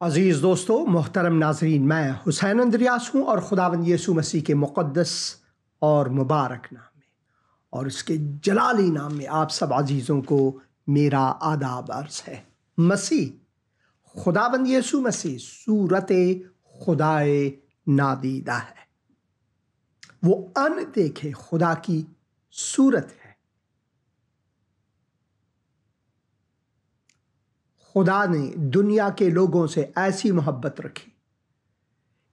अज़ीज़ दोस्तों, मोहतरम नाज़रीन, मैं हुसैन अंद्रियास हूँ और खुदावंद यीशु मसीह के मुक़द्दस और मुबारक नाम में और उसके जलाली नाम में आप सब अजीज़ों को मेरा आदाब अर्ज़ है। मसीह खुदावंद यीशु मसीह सूरत खुदाए नादीदा है। वो अनदेखे खुदा की सूरत है। खुदा ने दुनिया के लोगों से ऐसी मोहब्बत रखी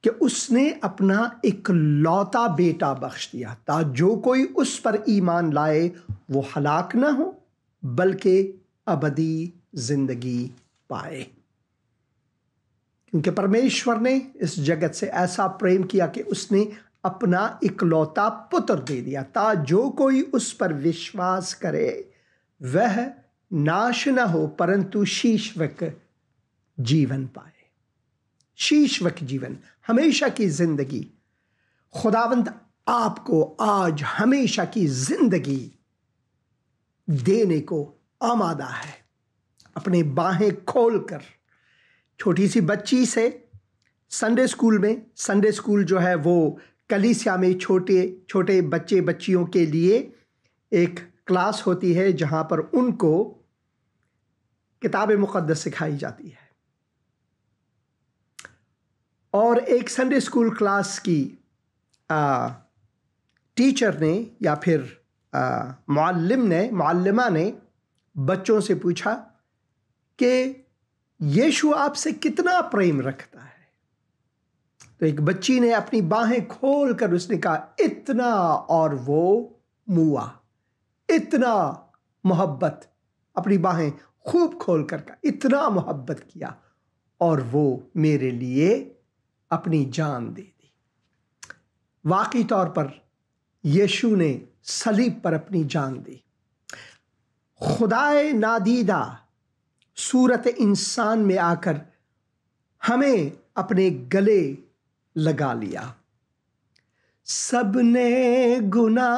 कि उसने अपना इकलौता बेटा बख्श दिया ताकि जो कोई उस पर ईमान लाए वो हलाक ना हो बल्कि अबदी जिंदगी पाए। क्योंकि परमेश्वर ने इस जगत से ऐसा प्रेम किया कि उसने अपना इकलौता पुत्र दे दिया ताकि जो कोई उस पर विश्वास करे वह नाश न हो परंतु शीश्वक जीवन पाए। शीश्वक जीवन, हमेशा की जिंदगी। खुदावंद आपको आज हमेशा की जिंदगी देने को आमादा है। अपने बाहें खोलकर छोटी सी बच्ची से संडे स्कूल जो है वो कलीसिया में छोटे छोटे बच्चे बच्चियों के लिए एक क्लास होती है जहां पर उनको किताब मुक़द्दस सिखाई जाती है। और एक संडे स्कूल क्लास की टीचर ने या फिर मुअल्लिमा ने बच्चों से पूछा कि यीशु आपसे कितना प्रेम रखता है। तो एक बच्ची ने अपनी बाहें खोलकर उसने कहा इतना, और वो मुआ। इतना मोहब्बत, अपनी बाहें खूब खोलकर कहा इतना मोहब्बत किया और वो मेरे लिए अपनी जान दे दी। वाकई तौर पर यीशु ने सलीब पर अपनी जान दी। खुदाए नादीदा सूरत इंसान में आकर हमें अपने गले लगा लिया। सबने गुनाहगार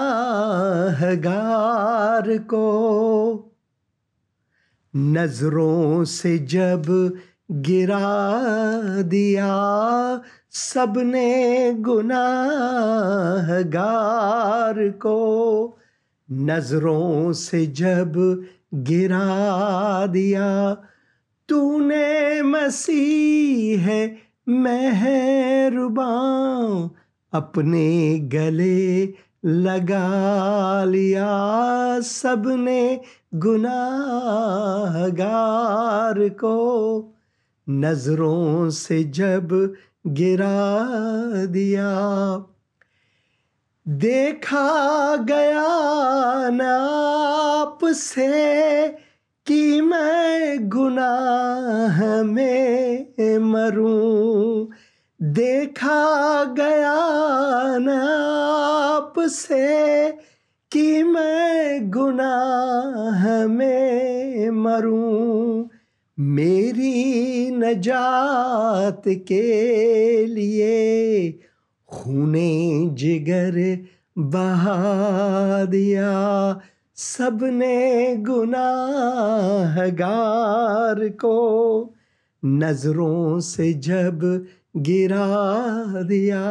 को नजरों से जब गिरा दिया, सबने गुनाहगार को नजरों से जब गिरा दिया, तूने मसीह मेहरबान अपने गले लगा लिया। सबने गुनाहगार को नजरों से जब गिरा दिया, देखा गया ना आपसे कि मैं गुनाह में मरूं, देखा गया ना आपसे कि मैं गुनाह में मरूं, मेरी नजात के लिए खूने जिगर बहा दिया। सबने गुनाहगार को नजरों से जब गिरा दिया,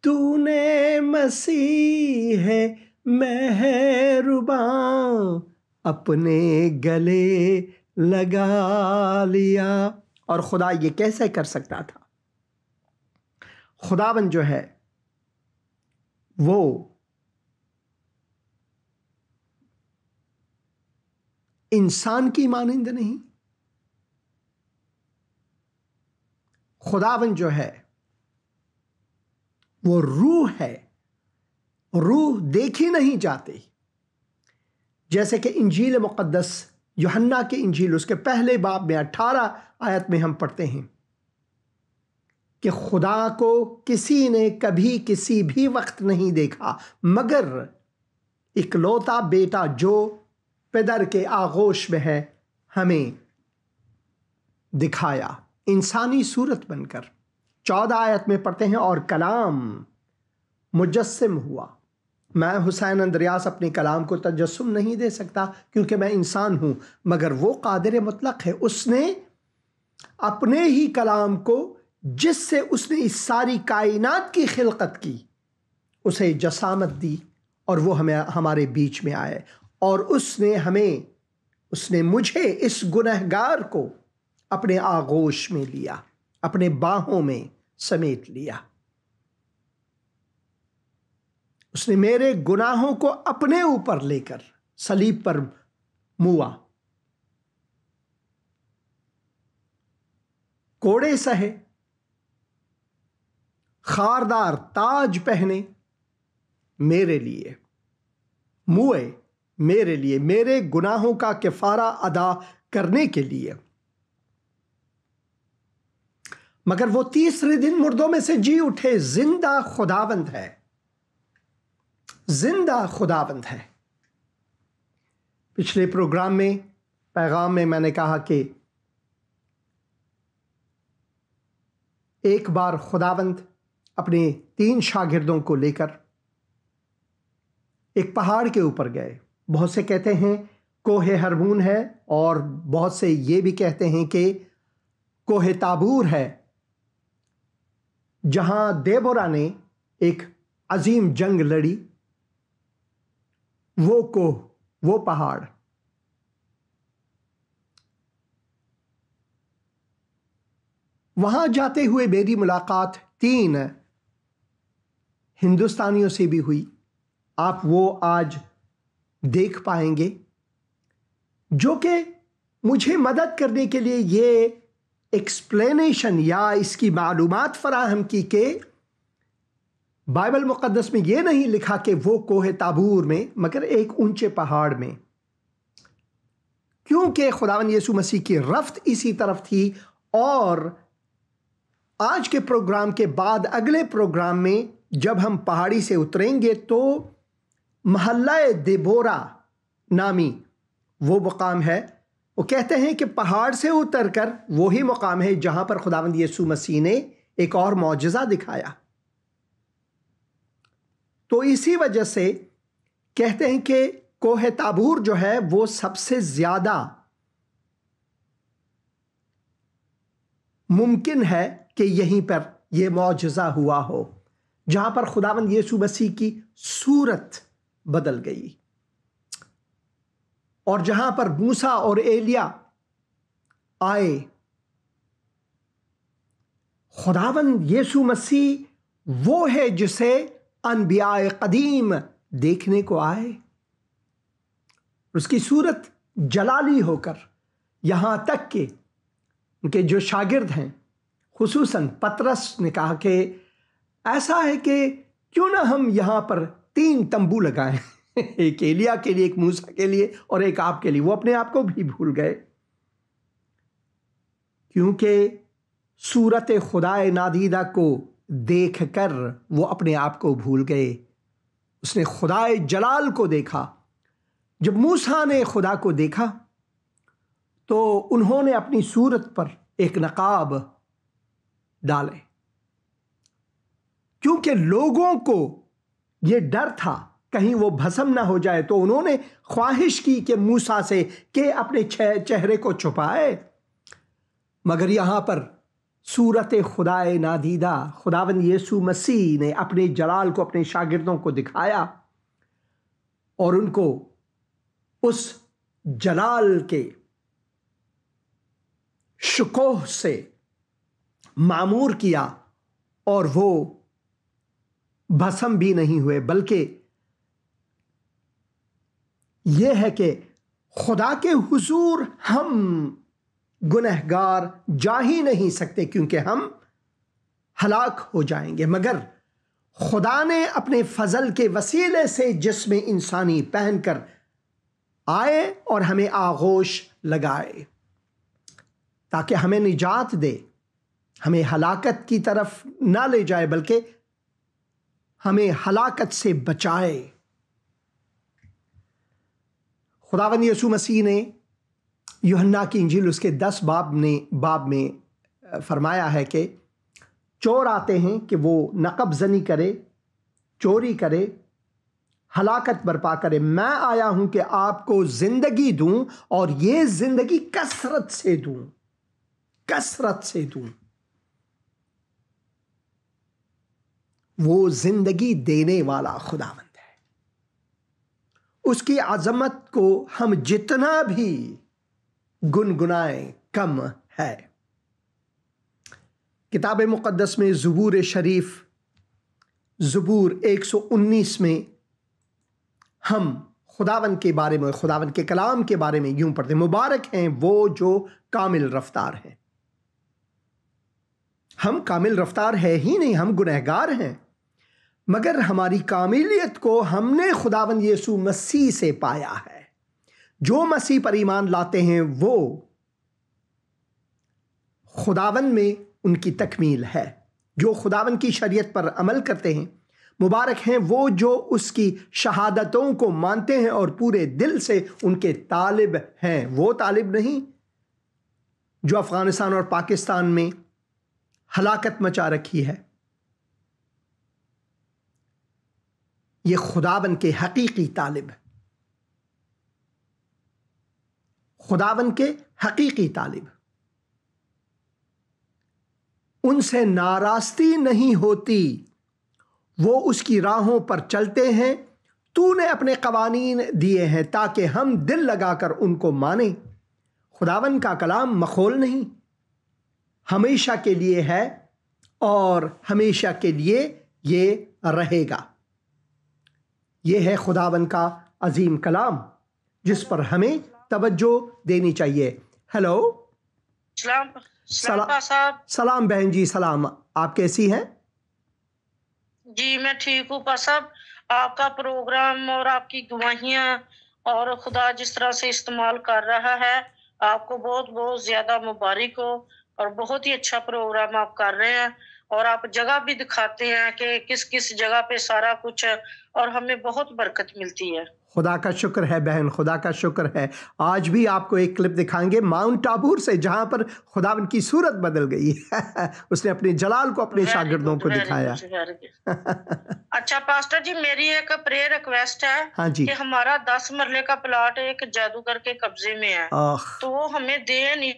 तूने मसीह मेहरबान अपने गले लगा लिया। और खुदा ये कैसे कर सकता था? खुदावन जो है वो इंसान की मानंद नहीं। खुदावन जो है वो रूह है। रूह देखी नहीं जाती। जैसे कि इंजील मुक़द्दस यूहन्ना की इंजील उसके पहले बाब में 18 आयत में हम पढ़ते हैं कि खुदा को किसी ने कभी किसी भी वक्त नहीं देखा मगर इकलौता बेटा जो पिदर के आगोश में है हमें दिखाया इंसानी सूरत बनकर। 14 आयत में पढ़ते हैं और कलाम मुजस्सिम हुआ। मैं हुसैन अंद्रियास अपने कलाम को तजस्सुम नहीं दे सकता क्योंकि मैं इंसान हूं, मगर वो कादिर मुतलक है। उसने अपने ही कलाम को जिससे उसने इस सारी कायनात की खिलकत की उसे जसामत दी और वो हमें हमारे बीच में आए और उसने मुझे इस गुनहगार को अपने आगोश में लिया, अपने बाहों में समेट लिया। उसने मेरे गुनाहों को अपने ऊपर लेकर सलीब पर मुआ, कोड़े सहे, खारदार ताज पहने मेरे लिए, मुए मेरे लिए, मेरे गुनाहों का किफारा अदा करने के लिए। मगर वो तीसरे दिन मुर्दों में से जी उठे, जिंदा खुदावंद है, जिंदा खुदावंद है। पिछले प्रोग्राम में, पैगाम में मैंने कहा कि एक बार खुदावंद अपने 3 शागिर्दों को लेकर एक पहाड़ के ऊपर गए। बहुत से कहते हैं कोहे हरमून है और बहुत से ये भी कहते हैं कि कोहे ताबूर है, जहां देबोरा ने एक अजीम जंग लड़ी। वो कोह, वो पहाड़, वहां जाते हुए मेरी मुलाकात 3 हिंदुस्तानियों से भी हुई। आप वो आज देख पाएंगे, जो कि मुझे मदद करने के लिए ये एक्सप्लेनेशन या इसकी मालूमात फराहम की कि बाइबल मुक़द्दस में ये नहीं लिखा कि वो कोहे ताबूर में, मगर एक ऊंचे पहाड़ में, क्योंकि खुदावंद यीशु मसीह की रफ्त इसी तरफ थी। और आज के प्रोग्राम के बाद अगले प्रोग्राम में जब हम पहाड़ी से उतरेंगे तो महल्ला देबोरा नामी वो मुकाम है। वो कहते हैं कि पहाड़ से उतरकर वही मुकाम है जहां पर खुदावंद यीशु मसीह ने एक और मौजज़ा दिखाया। तो इसी वजह से कहते हैं कि कोहे ताबूर जो है वो सबसे ज्यादा मुमकिन है कि यहीं पर यह मौजज़ा हुआ हो, जहां पर खुदावंद यीशु मसीह की सूरत बदल गई और जहां पर मूसा और एलिया आए। खुदावंद यीशु मसीह वो है जिसे अनबियाए कदीम देखने को आए। उसकी सूरत जलाली होकर, यहां तक कि उनके जो शागिर्द हैं, खुसूसन पतरस ने कहा कि ऐसा है कि क्यों ना हम यहां पर 3 तंबू लगाएं, एक एलिया के लिए, एक मूसा के लिए और एक आपके लिए। वो अपने आप को भी भूल गए, क्योंकि सूरत खुदाए नादीदा को देखकर वो अपने आप को भूल गए। उसने खुदाए जलाल को देखा। जब मूसा ने खुदा को देखा तो उन्होंने अपनी सूरत पर एक नकाब डाले, क्योंकि लोगों को यह डर था कहीं वो भस्म ना हो जाए। तो उन्होंने ख्वाहिश की कि मूसा से कि अपने चेहरे को छुपाए। मगर यहां पर सूरत खुदाए नादीदा खुदावंद यीशु मसीह ने अपने जलाल को अपने शागिर्दों को दिखाया और उनको उस जलाल के शुकोह से मामूर किया और वो भस्म भी नहीं हुए। बल्कि यह है कि खुदा के हुजूर हम गुनहगार जा ही नहीं सकते, क्योंकि हम हलाक हो जाएंगे। मगर खुदा ने अपने फजल के वसीले से जिस्म इंसानी पहनकर आए और हमें आगोश लगाए, ताकि हमें निजात दे, हमें हलाकत की तरफ ना ले जाए, बल्कि हमें हलाकत से बचाए। खुदावंद यीशु मसीह ने यूहन्ना की इंजील उसके 10 बाब में फरमाया है कि चोर आते हैं कि वो नकब जनी करे, चोरी करे, हलाकत बर्पा करे। मैं आया हूं कि आपको जिंदगी दूं और ये जिंदगी कसरत से दूं, कसरत से दूं। वो जिंदगी देने वाला खुदावंद है, उसकी अजमत को हम जितना भी गुनगुनाएं कम है। किताब मुक़द्दस में ज़बूर शरीफ ज़बूर 119 में हम खुदावन के बारे में, खुदावन के कलाम के बारे में यूं पढ़ते, मुबारक हैं वो जो कामिल रफ्तार हैं। हम कामिल रफ्तार है ही नहीं, हम गुनहगार हैं, मगर हमारी कामिलियत को हमने खुदावन यीशु मसीह से पाया है। जो मसीह पर ईमान लाते हैं वो खुदावन में उनकी तकमील है। जो खुदावन की शरीयत पर अमल करते हैं, मुबारक हैं वो जो उसकी शहादतों को मानते हैं और पूरे दिल से उनके तालिब हैं। वो तालिब नहीं जो अफगानिस्तान और पाकिस्तान में हलाकत मचा रखी है। ये खुदावन के हकीकी तालिब, खुदावन के हकीकी तालिब, उनसे नाराज़गी नहीं होती, वो उसकी राहों पर चलते हैं। तूने अपने कवानीन दिए हैं ताकि हम दिल लगाकर उनको माने। खुदावन का कलाम मखौल नहीं, हमेशा के लिए है और हमेशा के लिए ये रहेगा। ये है खुदावन का अजीम कलाम जिस पर हमें तवज्जो देनी चाहिए। हेलो, सलाम बहन जी, सलाम। आप कैसी हैं? जी मैं ठीक हूँ पा साहब। आपका प्रोग्राम और आपकी गवाहियाँ और खुदा जिस तरह से इस्तेमाल कर रहा है, आपको बहुत बहुत ज्यादा मुबारक हो। और बहुत ही अच्छा प्रोग्राम आप कर रहे हैं और आप जगह भी दिखाते हैं कि किस किस जगह पे सारा कुछ है और हमें बहुत बरकत मिलती है। खुदा का शुक्र है बहन, खुदा का शुक्र है। आज भी आपको एक क्लिप दिखाएंगे माउंट टाबूर से, जहां पर खुदावन की सूरत बदल गई उसने अपने जलाल को अपने शागिर्दों को दिखाया। अच्छा पास्टर जी, मेरी एक प्रेयर रिक्वेस्ट है। हाँ जी। कि हमारा 10 मरले का प्लाट एक जादूगर के कब्जे में है, तो वो हमें दे नहीं,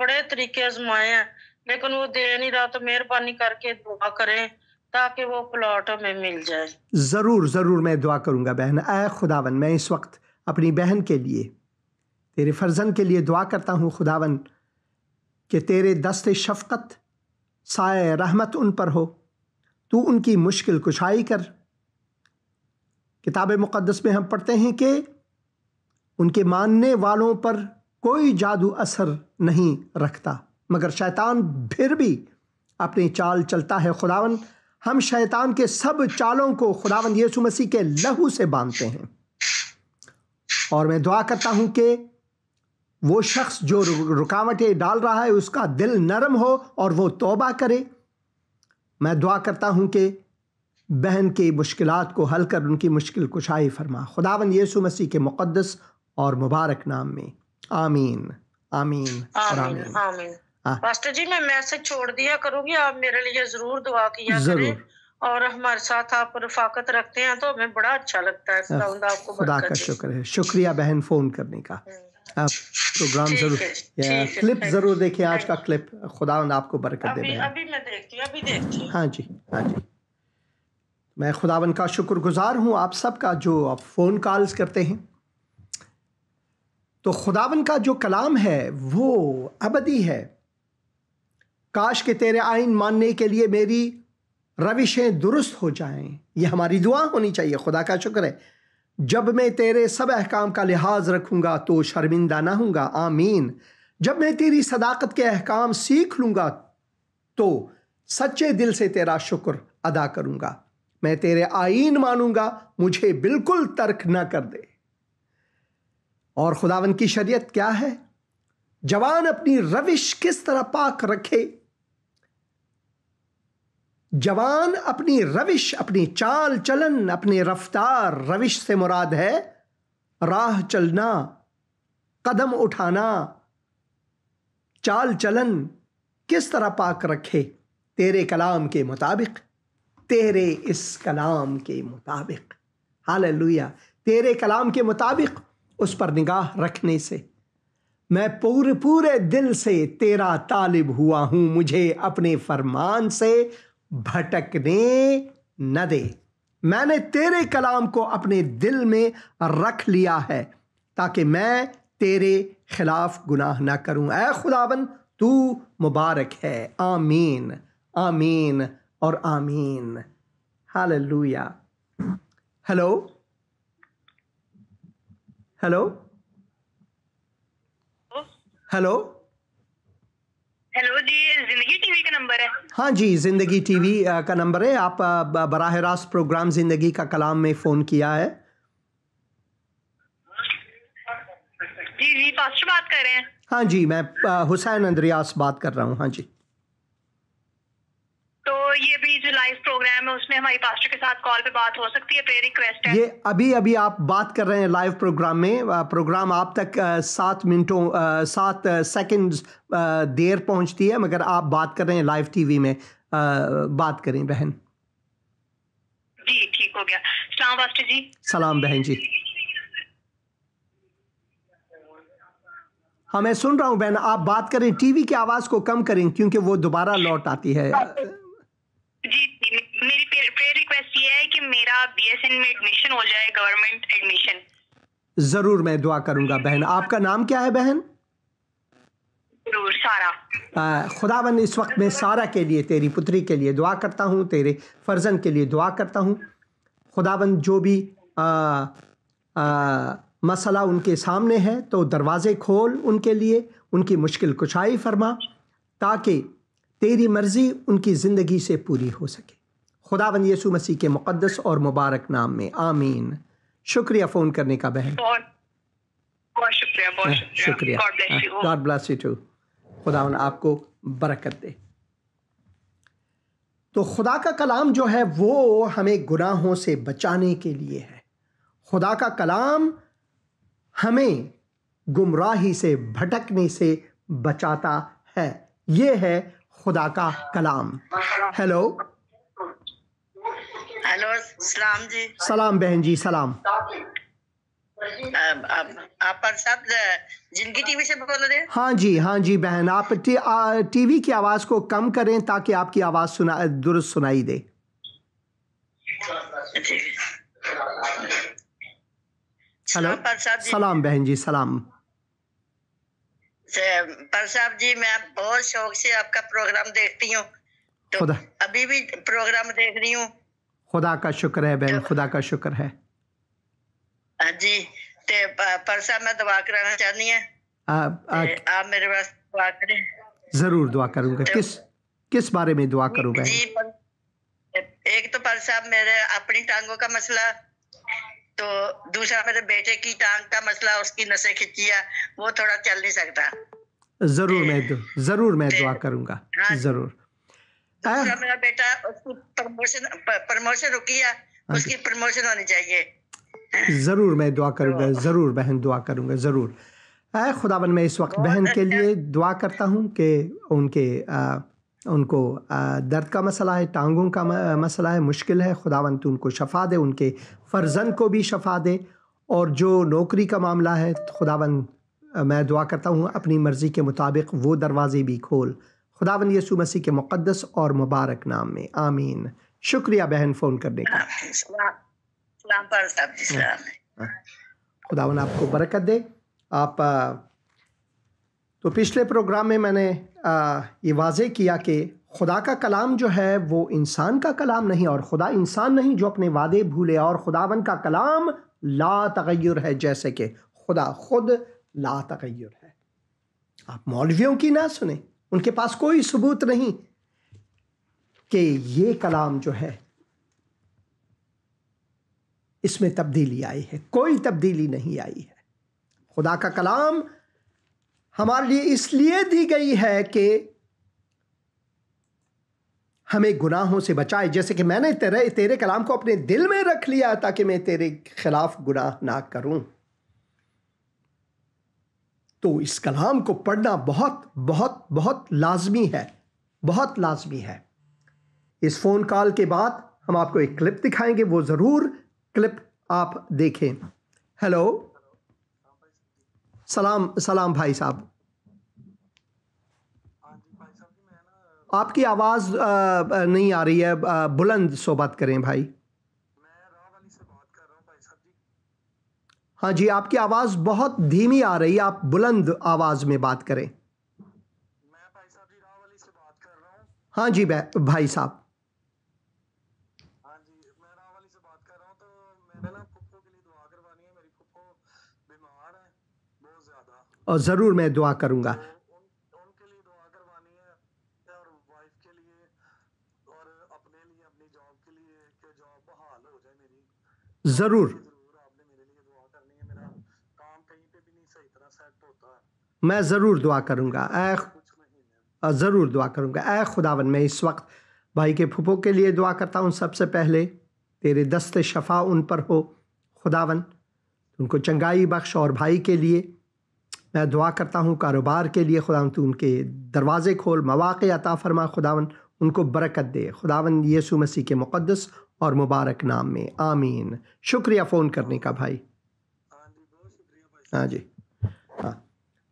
बड़े तरीके आजमाए हैं लेकिन वो दे नहीं रहा। तो मेहरबानी करके दुआ करें ताकि वो प्लॉट हमें मिल जाए। ज़रूर ज़रूर मैं दुआ करूँगा बहन। ऐ खुदावन, मैं इस वक्त अपनी बहन के लिए, तेरे फर्जंद के लिए दुआ करता हूँ खुदावन कि तेरे दस्ते शफ़क़त साए रहमत उन पर हो। तू उनकी मुश्किल कुशाई कर। किताब मुक़द्दस में हम पढ़ते हैं कि उनके मानने वालों पर कोई जादू असर नहीं रखता, मगर शैतान फिर भी अपनी चाल चलता है। खुदावन, हम शैतान के सब चालों को खुदावन यीशु मसीह के लहू से बांधते हैं और मैं दुआ करता हूं कि वो शख्स जो रुकावटें डाल रहा है उसका दिल नरम हो और वो तौबा करे। मैं दुआ करता हूं कि बहन की मुश्किलात को हल कर उनकी मुश्किल कुशाई फरमा, खुदावन यीशु मसीह के मुक़द्दस और मुबारक नाम में। आमीन आमीन और आमीन, आमीन। पास्टर जी मैं मैसेज छोड़ दिया करूंगी, आप मेरे लिए जरूर दुआ किया करें और हमारे साथ आप रफाकत रखते हैं तो हमें बड़ा अच्छा लगता है। आपको खुदा का शुक्र है। शुक्रिया बहन फोन करने का। आप प्रोग्राम जरूर, क्लिप जरूर देखें, आज का क्लिप। खुदा आपको बरकत दे। अभी मैं देखती हूँ। हाँ जी, हाँ जी। मैं खुदावन का शुक्रगुजार हूँ आप सबका जो आप फ़ोन कॉल्स करते हैं। तो खुदावन का जो कलाम है वो अबदी है। काश के तेरे आइन मानने के लिए मेरी रविशें दुरुस्त हो जाएं, ये हमारी दुआ होनी चाहिए। खुदा का शुक्र है, जब मैं तेरे सब अहकाम का लिहाज रखूँगा तो शर्मिंदा ना हूँगा। आमीन। जब मैं तेरी सदाकत के अहकाम सीख लूँगा तो सच्चे दिल से तेरा शुक्र अदा करूँगा। मैं तेरे आइन मानूँगा, मुझे बिल्कुल तर्क न कर दे। और खुदावन की शरीयत क्या है? जवान अपनी रविश किस तरह पाक रखे। जवान अपनी रविश, अपनी चाल चलन, अपनी रफ्तार, रविश से मुराद है राह चलना, कदम उठाना, चाल चलन किस तरह पाक रखे तेरे कलाम के मुताबिक, तेरे इस कलाम के मुताबिक। हालेलुया। तेरे कलाम के मुताबिक उस पर निगाह रखने से मैं पूरे पूरे दिल से तेरा तालिब हुआ हूं, मुझे अपने फरमान से भटकने न दे। मैंने तेरे कलाम को अपने दिल में रख लिया है ताकि मैं तेरे खिलाफ गुनाह ना करूं। ऐ खुदावन तू मुबारक है। आमीन, आमीन और आमीन। Hallelujah. Hello hello hello hello ji, Zindagi TV का नंबर है? हाँ जी, जिंदगी टीवी का नंबर है। आप बराह रास्त प्रोग्राम जिंदगी का कलाम में फ़ोन किया है। जी जी, पास्टर बात कर रहे हैं? हाँ जी, मैं हुसैन अंद्रियास बात कर रहा हूँ। हाँ जी। तो ये भी जो लाइव प्रोग्राम है उसमें हमारी पास्टर के साथ कॉल पे बात हो सकती है? प्रेयर रिक्वेस्ट है। ये अभी अभी आप बात कर रहे हैं लाइव प्रोग्राम में। प्रोग्राम आप तक 7 सेकंड्स देर पहुंचती है, मगर आप बात कर रहे हैं लाइव टीवी में। बात करें बहन। जी ठीक हो गया। सलाम पास्टर जी। सलाम बहन जी। हाँ, मैं सुन रहा हूँ बहन, आप बात करें। टीवी की आवाज़ को कम करें क्योंकि वो दोबारा लौट आती है। जी, मेरी प्रेयर रिक्वेस्ट ये है कि मेरा बीएसएन में एडमिशन हो जाए, गवर्नमेंट एडमिशन। ज़रूर मैं दुआ करूँगा बहन। आपका नाम क्या है बहन? जरूर, सारा। खुदावन इस वक्त मैं सारा के लिए, तेरी पुत्री के लिए दुआ करता हूँ, तेरे फर्जन के लिए दुआ करता हूँ। खुदावन जो भी मसला उनके सामने है तो दरवाज़े खोल उनके लिए, उनकी मुश्किल कुशाई फरमा ताकि तेरी मर्ज़ी उनकी ज़िंदगी से पूरी हो सके। खुदावन यीशु मसीह के मुक़द्दस और मुबारक नाम में, आमीन। शुक्रिया फ़ोन करने का बहन। बहुत शुक्रिया, बहुत शुक्रिया। God bless you too. खुदावन आपको बरकत दे। तो खुदा का कलाम जो है वो हमें गुनाहों से बचाने के लिए है। खुदा का कलाम हमें गुमराही से, भटकने से बचाता है। ये है खुदा का कलाम। हेलो हेलो, सलाम जी। सलाम बहन जी, सलाम। आप पर साहब जिंदगी टीवी से बोल रहे हैं? हाँ जी, हाँ जी बहन। आप टीवी की आवाज़ को कम करें ताकि आपकी आवाज़ दुरुस्त सुनाई दे। हेलो, सलाम बहन जी, सलाम। पर साहब जी, मैं बहुत शौक से आपका प्रोग्राम देखती हूँ, तो खुदा अभी भी प्रोग्राम देख रही हूँ। खुदा का शुक्र है बहन, खुदा का शुक्र है। हाँ जी। ते पर साहब मैं दुआ कराना चाहती हूँ, आप मेरे पास दुआ करें। जरूर दुआ करूंगा। किस बारे में दुआ करूं बहन? जी, एक तो पर साहब मेरे अपनी टांगों का मसला, तो दूसरा मेरे बेटे की टांग का मसला, उसकी नसें खिंची है, वो थोड़ा चल नहीं सकता। जरूर मैं दुआ करूंगा। हाँ, जरूर। दूसरा मेरा बेटा, उसकी प्रमोशन रुकी है, उसकी प्रमोशन होनी चाहिए। जरूर मैं दुआ करूंगा। जरूर बहन, दुआ करूंगा जरूर। खुदावन मैं इस वक्त बहन के लिए दुआ करता हूं कि उनको दर्द का मसला है, टांगों का मसला है, मुश्किल है। खुदावन तू उनको शफा दे, उनके फर्जन को भी शफा दे। और जो नौकरी का मामला है खुदावन, मैं दुआ करता हूँ अपनी मर्ज़ी के मुताबिक वो दरवाज़े भी खोल। खुदावन यीशु मसीह के मुक़द्दस और मुबारक नाम में, आमीन। शुक्रिया बहन फ़ोन करने का। खुदावन आपको बरकत दे। आप तो पिछले प्रोग्राम में मैंने ये वाज़े किया कि खुदा का कलाम जो है वो इंसान का कलाम नहीं, और खुदा इंसान नहीं जो अपने वादे भूले। और खुदावन का कलाम ला तगय्युर है, जैसे कि खुदा खुद ला तगय्युर है। आप मौलवियों की ना सुने, उनके पास कोई सबूत नहीं कि ये कलाम जो है इसमें तब्दीली आई है। कोई तब्दीली नहीं आई है। खुदा का कलाम हमारे लिए इसलिए दी गई है कि हमें गुनाहों से बचाए। जैसे कि मैंने तेरे कलाम को अपने दिल में रख लिया ताकि मैं तेरे खिलाफ गुनाह ना करूं। तो इस कलाम को पढ़ना बहुत बहुत बहुत लाजमी है, बहुत लाजमी है। इस फ़ोन कॉल के बाद हम आपको एक क्लिप दिखाएंगे, वो ज़रूर क्लिप आप देखें। हेलो सलाम सलाम भाई साहब। आपकी आवाज़ नहीं आ रही है, बुलंद सोबत करें भाई। हाँ जी, आपकी आवाज़ बहुत धीमी आ रही है, आप बुलंद आवाज़ में बात करें। मैं भाई साहब जी रावली से बात कर रहा हूँ। हाँ जी भाई साहब। हाँ जी, मैं रावली से बात कर रहा हूँ। तो मैंने ना फुफ्फो के लिए दुआ करवानी है। मेरी फुफ्फो बीमार है बहुत ज़्यादा, और ज़रूर मैं दुआ करूँगा। तो उनके लिए दुआ करवानी है, और वाइफ के लिए और अपने लिए, अपनी जॉब के लिए, कि जॉब बहाल हो जाए मेरी। ज़रूर ज़रूर आपने मेरे लिए दुआ करनी है। मेरा काम कहीं पे भी नहीं सही तरह सेट होता है। मैं ज़रूर दुआ करूँगा। कुछ महीने ज़रूर दुआ करूँगा। ऐ खुदावन, मैं इस वक्त भाई के फुफो के लिए दुआ करता हूँ। सबसे पहले तेरे दस्ते शफा उन पर हो खुदावन, उनको चंगाई बख्श। और भाई के लिए मैं दुआ करता हूँ, कारोबार के लिए खुदावन तू उनके दरवाज़े खोल, मौक़े अता फरमा खुदावन, उनको बरकत दे खुदावन, यीशु मसीह के मुक़द्दस और मुबारक नाम में, आमीन। शुक्रिया फ़ोन करने का भाई। हाँ जी, बहुत शुक्रिया भाई। हाँ जी, हाँ।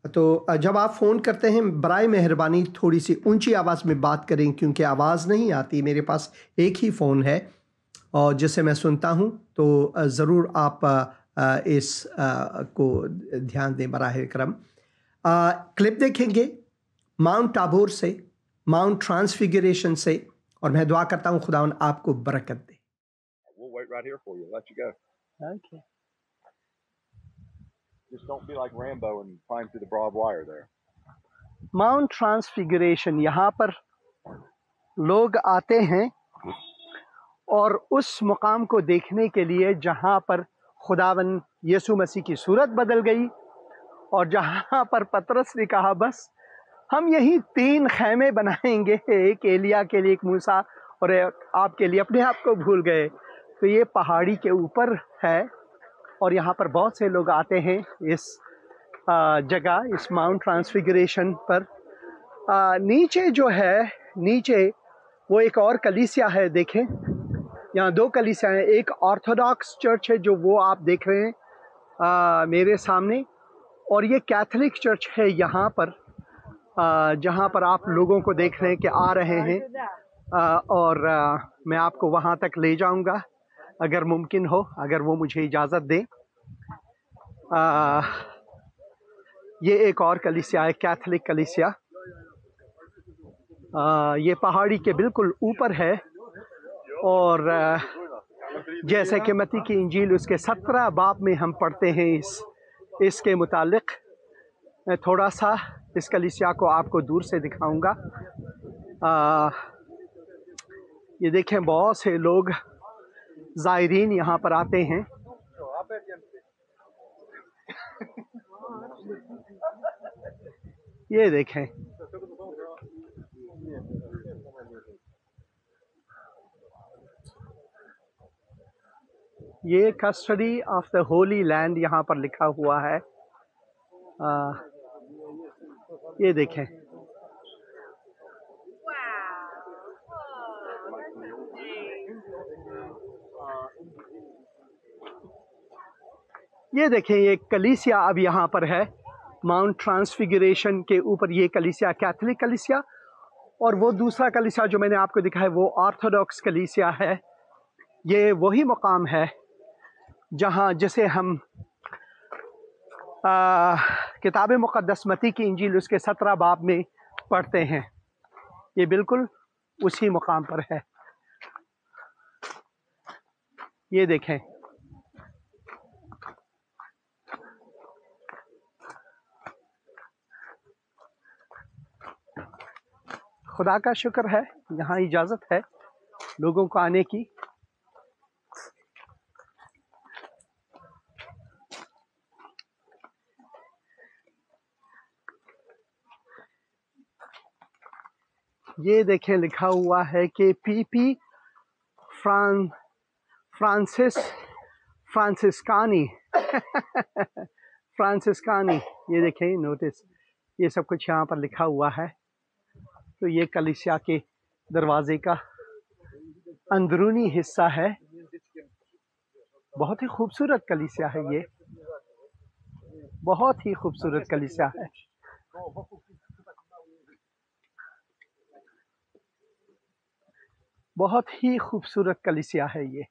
तो जब आप फ़ोन करते हैं बराए मेहरबानी थोड़ी सी ऊंची आवाज़ में बात करें, क्योंकि आवाज़ नहीं आती। मेरे पास एक ही फ़ोन है और जिसे मैं सुनता हूं, तो ज़रूर आप इस को ध्यान दें बराए करम। क्लिप देखेंगे माउंट टाबोर से, माउंट ट्रांसफिगरेशन से, और मैं दुआ करता हूं खुदावन आपको बरकत दे। We'll wait right here for you. Let you go. Okay. Just don't be like Rambo and climb through the barbed wire there. Mount transfiguration, यहाँ पर लोग आते हैं और उस मुकाम को देखने के लिए जहाँ पर खुदावन यीशु मसीह की सूरत बदल गई, और जहाँ पर पतरस ने कहा बस हम यही 3 खैमे बनाएंगे, एक एलिया के लिए, एक मूसा और एक आपके लिए, अपने आप को भूल गए। तो ये पहाड़ी के ऊपर है और यहाँ पर बहुत से लोग आते हैं इस जगह, इस माउंट ट्रांसफिगरेशन पर। नीचे जो है, नीचे वो एक और कलीसिया है। देखें, यहाँ 2 कलीसिया हैं। एक ऑर्थोडॉक्स चर्च है जो वो आप देख रहे हैं मेरे सामने, और ये कैथोलिक चर्च है यहाँ पर, जहाँ पर आप लोगों को देख रहे हैं कि आ रहे हैं। और मैं आपको वहाँ तक ले जाऊँगा अगर मुमकिन हो, अगर वो मुझे इजाज़त दें। ये एक और कलीसिया है, कैथोलिक कलीसिया। ये पहाड़ी के बिल्कुल ऊपर है, और जैसे कि मत्ती की इंजील उसके 17 बाब में हम पढ़ते हैं इसके मुतालिक। मैं थोड़ा सा इस कलीसिया को आपको दूर से दिखाऊंगा। ये देखें, बहुत से लोग ज़ायरीन यहाँ पर आते हैं। ये देखें, ये custody of the Holi land यहाँ पर लिखा हुआ है। ये देखें, ये देखें, ये कलीसिया अब यहाँ पर है माउंट ट्रांसफिगरेशन के ऊपर। ये कलीसिया कैथोलिक कलीसिया, और वो दूसरा कलीसिया जो मैंने आपको दिखाया वो ऑर्थोडॉक्स कलीसिया है। ये वही मुकाम है जहाँ, जिसे हम किताब मुक़द्दस मत्ती की इंजील उसके 17 बाब में पढ़ते हैं। ये बिल्कुल उसी मुकाम पर है। ये देखें, खुदा का शुक्र है यहाँ इजाज़त है लोगों को आने की। ये देखें, लिखा हुआ है कि पीपी फ्रांसिस्कानी फ्रांसिस्कानी। ये देखें नोटिस, ये सब कुछ यहाँ पर लिखा हुआ है। तो ये कलीसिया के दरवाजे का अंदरूनी हिस्सा है। बहुत ही खूबसूरत कलीसिया है ये। बहुत ही खूबसूरत कलीसिया है। बहुत ही खूबसूरत कलीसिया है ये।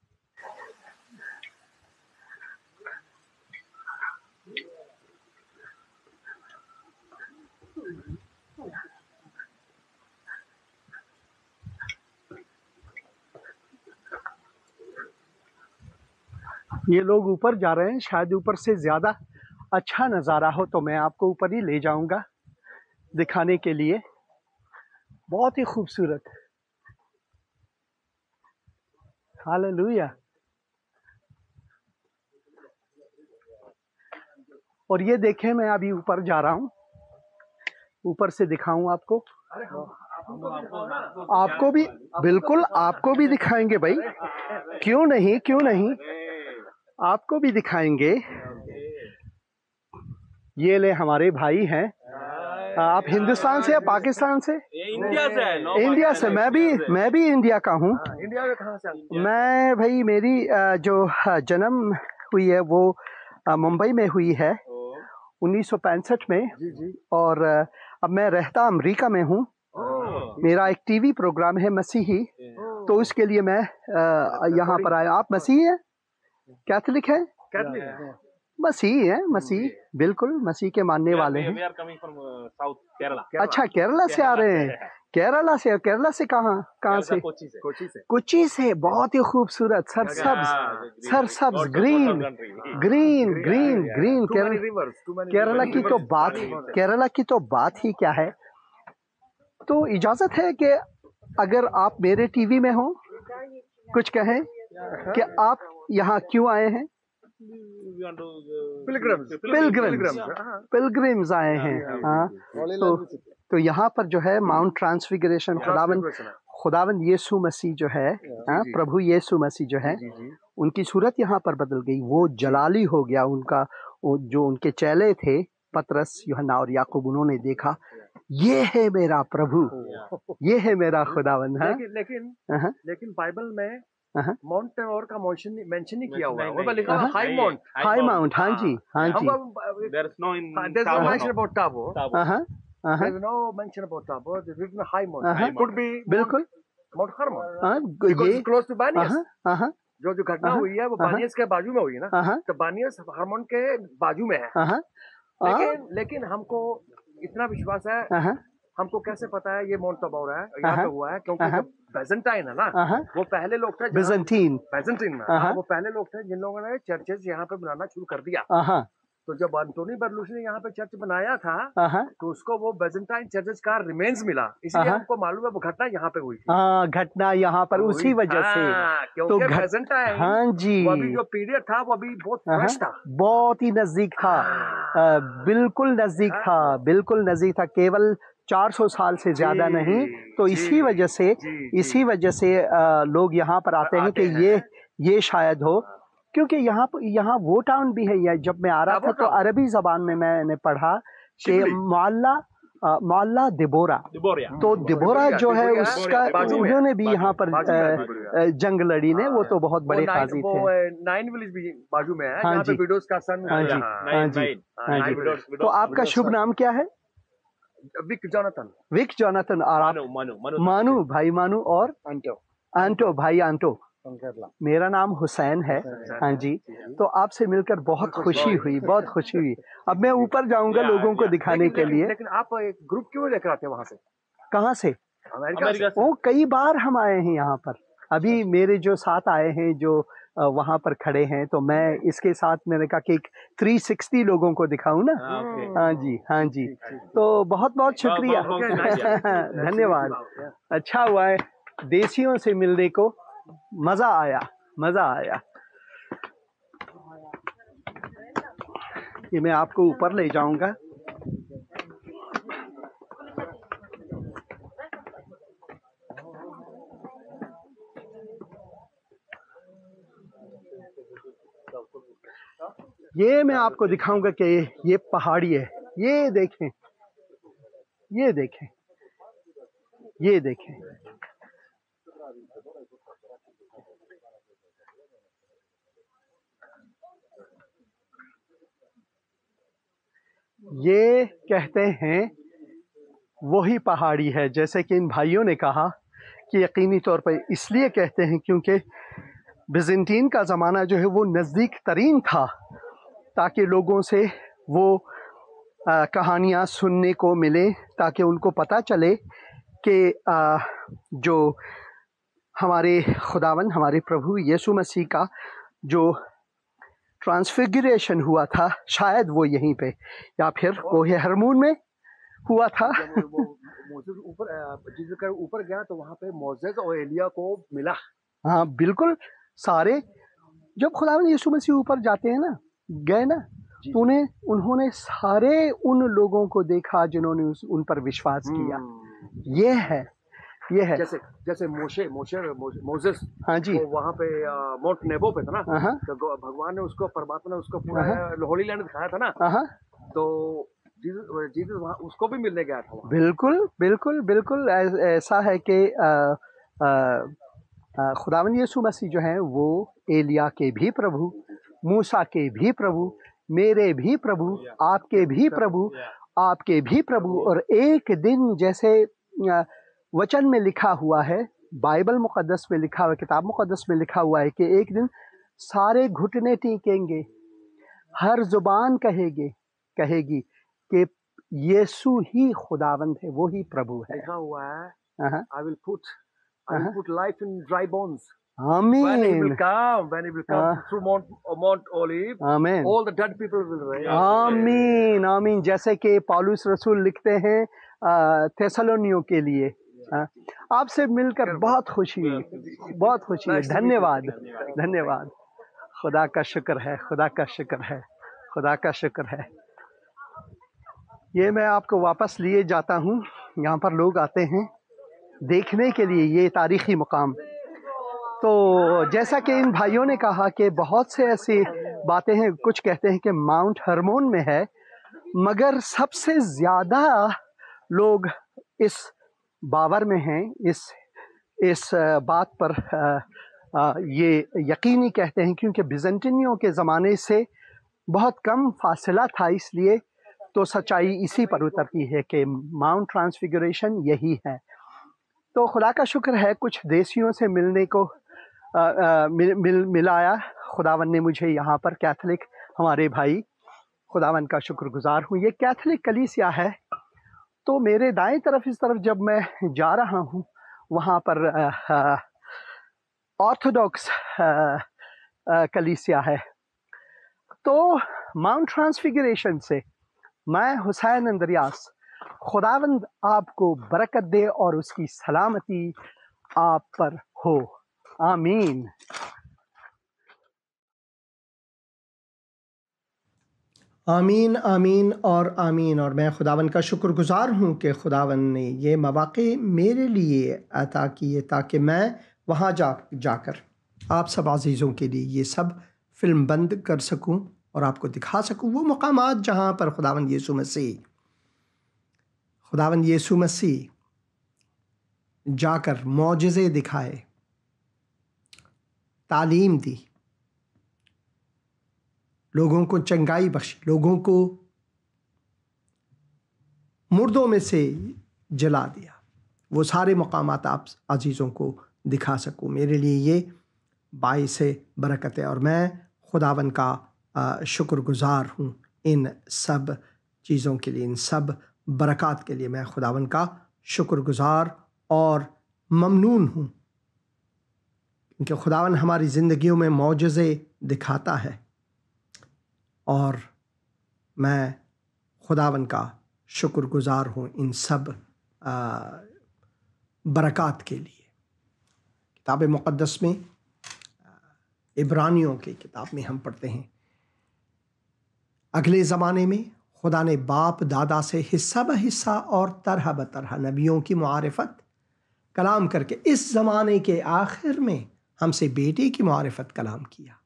ये लोग ऊपर जा रहे हैं, शायद ऊपर से ज़्यादा अच्छा नज़ारा हो तो मैं आपको ऊपर ही ले जाऊंगा दिखाने के लिए। बहुत ही खूबसूरत। हालेलुया। और ये देखें, मैं अभी ऊपर जा रहा हूँ, ऊपर से दिखाऊं आपको। आपको भी, बिल्कुल आपको भी दिखाएंगे भाई, क्यों नहीं, क्यों नहीं, आपको भी दिखाएंगे। ये ले हमारे भाई हैं। आप हिंदुस्तान से या पाकिस्तान से? इंडिया से है। इंडिया से। मैं भी इंडिया का हूँ। इंडिया में कहाँ से? मैं भाई, मेरी जो जन्म हुई है वो मुंबई में हुई है 1965 में। जी। और अब मैं रहता अमेरिका में हूँ। मेरा एक टीवी प्रोग्राम है मसीही, तो उसके लिए मैं यहाँ पर आया। आप मसीही हैं? कैथोलिक है? कैथोलिक मसीही है, मसीह, बिल्कुल मसीह के मानने वाले हैं। We are coming from South Kerala. अच्छा, केरला से आ रहे हैं। केरला से कहाँ से? कोची से। बहुत ही खूबसूरत, सरसब्ज ग्रीन। केरला की तो बात ही क्या है। तो इजाजत है कि अगर आप मेरे टीवी में हो, कुछ कहें कि आप यहाँ क्यों आए हैं? पिलग्रिम्स आए हैं। हाँ, तो यहाँ पर जो है माउंट ट्रांसफिगरेशन, खुदावंद यीशु मसीह जो है, प्रभु यीशु मसीह जो है, उनकी सूरत यहाँ पर बदल गई। वो जलाली हो गया उनका। जो उनके चेले थे, पतरस, यूहन्ना और याकूब, उन्होंने देखा, ये है मेरा प्रभु, ये है मेरा खुदावंद। लेकिन बाइबल में माउंट टैबोर का मेंशन नहीं किया हुआ है। वो लिखा है हाई माउंट। हाँ जी। There is no mention about Tabor. There is no mention about Tabor. There is no high mount. Could be बिल्कुल Mount Hermon. Because it's close to Banias. जो घटना हुई है वो बानियस के बाजू में हुई है ना, तो बानियस हरमोन के बाजू में है। लेकिन हमको इतना विश्वास है, हमको कैसे पता है ये माउंट टैबोर है, यहाँ पे हुआ है? क्योंकि जो बेजेंटाइन है ना, वो पहले लोग थे, बेजेंटीन में वो पहले लोग थे जिन लोगों ने चर्चेस यहाँ पे बनाना शुरू कर दिया। तो जब एंटोनी बर्लूस ने यहाँ पे चर्च बनाया था, तो उसको वो बेजेंटाइन चर्चेस का रिमेन्स मिला, इसलिए हमको मालूम है वो घटना यहाँ पे हुई थी। घटना यहाँ पर उसी वजह से, क्योंकि बेजेंटाइन, हाँ जी, वो अभी जो पीरियड था वो अभी बहुत फ्रेश था, बहुत ही नजदीक था। बिल्कुल नजदीक था, केवल 400 साल से ज्यादा नहीं। तो इसी वजह से लोग यहाँ पर आते हैं कि ये शायद हो, क्योंकि यहाँ वो टाउन भी है। जब मैं आ रहा था तो अरबी जबान में मैंने पढ़ा कि मोहल्ला दिबोरा। तो दिबोरा जो है उसका, उन्होंने भी यहाँ पर जंग लड़ी ने, वो तो बहुत बड़े काजी थे। नाइन विलेज भी बाजू में है। हाँ जी, विडोज का सन। हाँ जी। तो आपका शुभ नाम क्या है? Vic Jonathan. और आप? मानू भाई मानू। और आंटो भाई आंटो। मेरा नाम हुसैन है। हाँ जी। तो आपसे मिलकर बहुत खुशी हुई। अब मैं ऊपर जाऊंगा लोगों को दिखाने के लिए। लेकिन आप एक ग्रुप क्यों लेकर आते हैं वहां से? कहाँ से? अमेरिका से। ओ, कई बार हम आए हैं यहाँ पर। अभी मेरे जो साथ आए हैं, जो वहाँ पर खड़े हैं, तो मैं इसके साथ मैंने कहा कि 360 लोगों को दिखाऊं ना। हाँ जी। तो बहुत बहुत शुक्रिया, धन्यवाद। अच्छा हुआ है, देसियों से मिलने को मजा आया। ये मैं आपको ऊपर ले जाऊंगा। ये मैं आपको दिखाऊंगा कि ये पहाड़ी है। ये देखें। ये कहते हैं वही पहाड़ी है, जैसे कि इन भाइयों ने कहा कि यकीनी तौर पर इसलिए कहते हैं क्योंकि बिज़ंतीन का ज़माना जो है वो नज़दीक तरीन था, ताकि लोगों से वो कहानियाँ सुनने को मिले, ताकि उनको पता चले कि जो हमारे खुदावन, हमारे प्रभु यीशु मसीह का जो ट्रांसफिगरेशन हुआ था, शायद वो यहीं पे या फिर कोहे हरमून में हुआ था। मोसेस ऊपर गया तो वहाँ पे मोसेस और एलिया को मिला। हाँ बिल्कुल, सारे जब खुदावन यीशु मसीह ऊपर जाते हैं ना, गए ना, तो उन्होंने सारे उन लोगों को देखा जिन्होंने उन पर विश्वास किया। ये है जैसे मोसेस, हाँ जी, वो वहाँ पे माउंट नेबो पे था ना, तो भगवान ने उसको, परमात्मा ने उसको पूरा होली लैंड दिखाया था ना, तो जीसस वहाँ उसको भी मिलने गया था। बिल्कुल बिल्कुल बिल्कुल ऐसा है कि खुदावन यीशु मसीह जो हैं वो एलिया के भी प्रभु, मूसा के भी प्रभु, मेरे भी प्रभु, आपके भी प्रभु, आपके भी प्रभु। और एक दिन जैसे वचन में लिखा हुआ है, बाइबल मुक़द्दस में लिखा हुआ है, किताब मुक़द्दस में लिखा हुआ है कि एक दिन सारे घुटने टेकेंगे, हर जुबान कहेगी कि यीशु ही खुदावंद है, वो ही प्रभु है। लिखा हुआ है, I will put life in dry bones. Amen. When he will come through Mount Olive, Amen. all the dead people will rise. आमीन आमीन। जैसे कि पौलुस रसूल लिखते हैं थेसलोनियों के लिए। आपसे मिलकर बहुत खुशी है। धन्यवाद। खुदा का शुक्र है, खुदा का शुक्र है। ये मैं आपको वापस लिए जाता हूँ, यहाँ पर लोग आते हैं देखने के लिए ये तारीख़ी मुकाम। तो जैसा कि इन भाइयों ने कहा कि बहुत से ऐसी बातें हैं, कुछ कहते हैं कि माउंट हरमोन में है, मगर सबसे ज़्यादा लोग इस बावर में हैं, इस बात पर ये यकीनी कहते हैं, क्योंकि बिज़ंटिनियों के ज़माने से बहुत कम फासला था, इसलिए तो सच्चाई इसी पर उतरती है कि माउंट ट्रांसफिगरेशन यही है। तो खुदा का शुक्र है, कुछ देशियों से मिलने को मिलाया खुदावन ने मुझे यहाँ पर। कैथलिक हमारे भाई, खुदावन का शुक्रगुजार हूँ। ये कैथलिक कलीसिया है। तो मेरे दाएं तरफ, इस तरफ जब मैं जा रहा हूँ, वहाँ पर ऑर्थोडॉक्स कलीसिया है। तो माउंट ट्रांसफिगरेशन से मैं हुसैन अंद्रियास, खुदावंद आपको बरकत दे और उसकी सलामती आप पर हो। आमीन। आमीन आमीन और आमीन। और मैं खुदावन का शुक्रगुजार हूँ कि खुदावन ने ये मौक़े मेरे लिए अता किए ताकि मैं वहाँ जाकर आप सब अज़ीज़ों के लिए ये सब फिल्म बंद कर सकूँ और आपको दिखा सकूँ वो मकामात जहाँ पर खुदावन यीशु मसीह जाकर मौजज़े दिखाए, तालीम दी, लोगों को चंगाई बख्शी, लोगों को मुर्दों में से जला दिया। वो सारे मकामात आप अजीज़ों को दिखा सकूं। मेरे लिए ये बाइस बरकत है और मैं खुदावन का शुक्रगुजार हूँ इन सब चीज़ों के लिए, इन सब बरक़ात के लिए। मैं खुदावन का शुक्रगुजार और ममनून हूँ क्योंकि खुदावन हमारी ज़िंदगियों में मौजज़े दिखाता है और मैं खुदावन का शुक्रगुजार हूँ इन सब बरक़ात के लिए। किताब मुक़द्दस में, इब्रानियों की किताब में हम पढ़ते हैं, अगले ज़माने में खुदा ने बाप दादा से हिस्सा ब हिस्सा और तरह ब तरह नबियों की मुआरिफत कलाम करके इस ज़माने के आखिर में हमसे बेटे की मुआरिफत कलाम किया,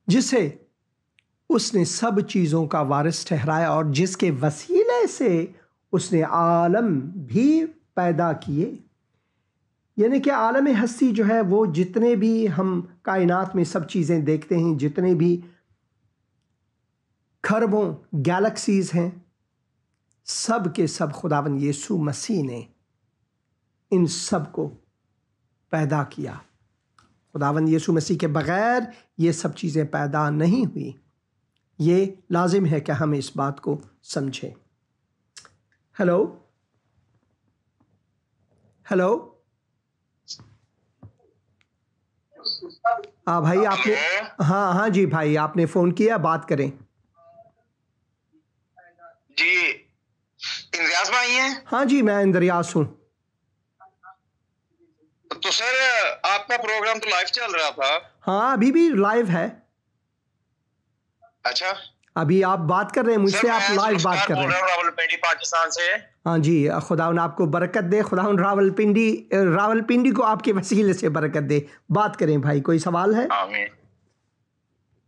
जिसे उसने सब चीज़ों का वारिस ठहराया और जिसके वसीले से उसने आलम भी पैदा किए। यानी कि आलम हस्ती जो है वो जितने भी हम कायनात में सब चीज़ें देखते हैं, जितने भी खरबों गैलेक्सीज हैं, सब के सब खुदावंद यीशु मसीह ने इन सब को पैदा किया। खुदावंद यीशु मसीह के बगैर ये सब चीज़ें पैदा नहीं हुई। ये लाजिम है कि हम इस बात को समझें। हेलो हेलो, भाई आपने, हाँ जी भाई, आपने फ़ोन किया, बात करें जी। इंद्रियास भाई हैं? हाँ जी, मैं इंद्रियास हूँ। तो सर आपका प्रोग्राम तो लाइव चल रहा था। हाँ, अभी भी लाइव है। अच्छा, अभी आप बात कर रहे हैं मुझसे, आप लाइव बात कर रहे हैं। रावलपिंडी पाकिस्तान से। हाँ जी, खुदावन आपको बरकत दे, खुदावन रावलपिंडी को आपके वसीले से बरकत दे। बात करें भाई, कोई सवाल है? आमीन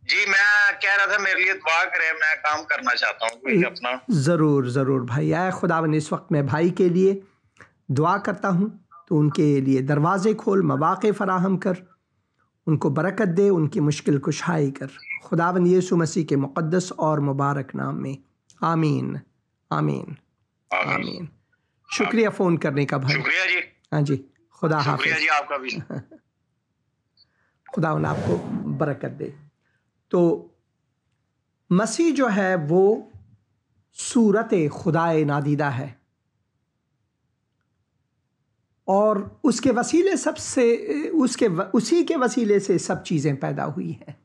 जी। मैं कह रहा था मेरे लिए दुआ करें, मैं काम करना चाहता हूँ कोई अपना। ज़रूर ज़रूर भाई। आए खुदावन, इस वक्त मैं भाई के लिए दुआ करता हूँ, तो उनके लिए दरवाज़े खोल, मवाक़े फ़राहम कर, उनको बरकत दे, उनकी मुश्किल कुशाई कर, खुदावन यीशु मसीह के मुक़द्दस और मुबारक नाम में। आमीन आमीन आमीन। शुक्रिया फ़ोन करने का भाई। शुक्रिया जी। हाँ जी, खुदा हाफ़िज़। शुक्रिया जी आपका भी। खुदावन आपको बरकत दे। तो मसीह जो है वो सूरत खुदाए नादीदा है, और उसके वसीले उसी के वसीले से सब चीज़ें पैदा हुई हैं,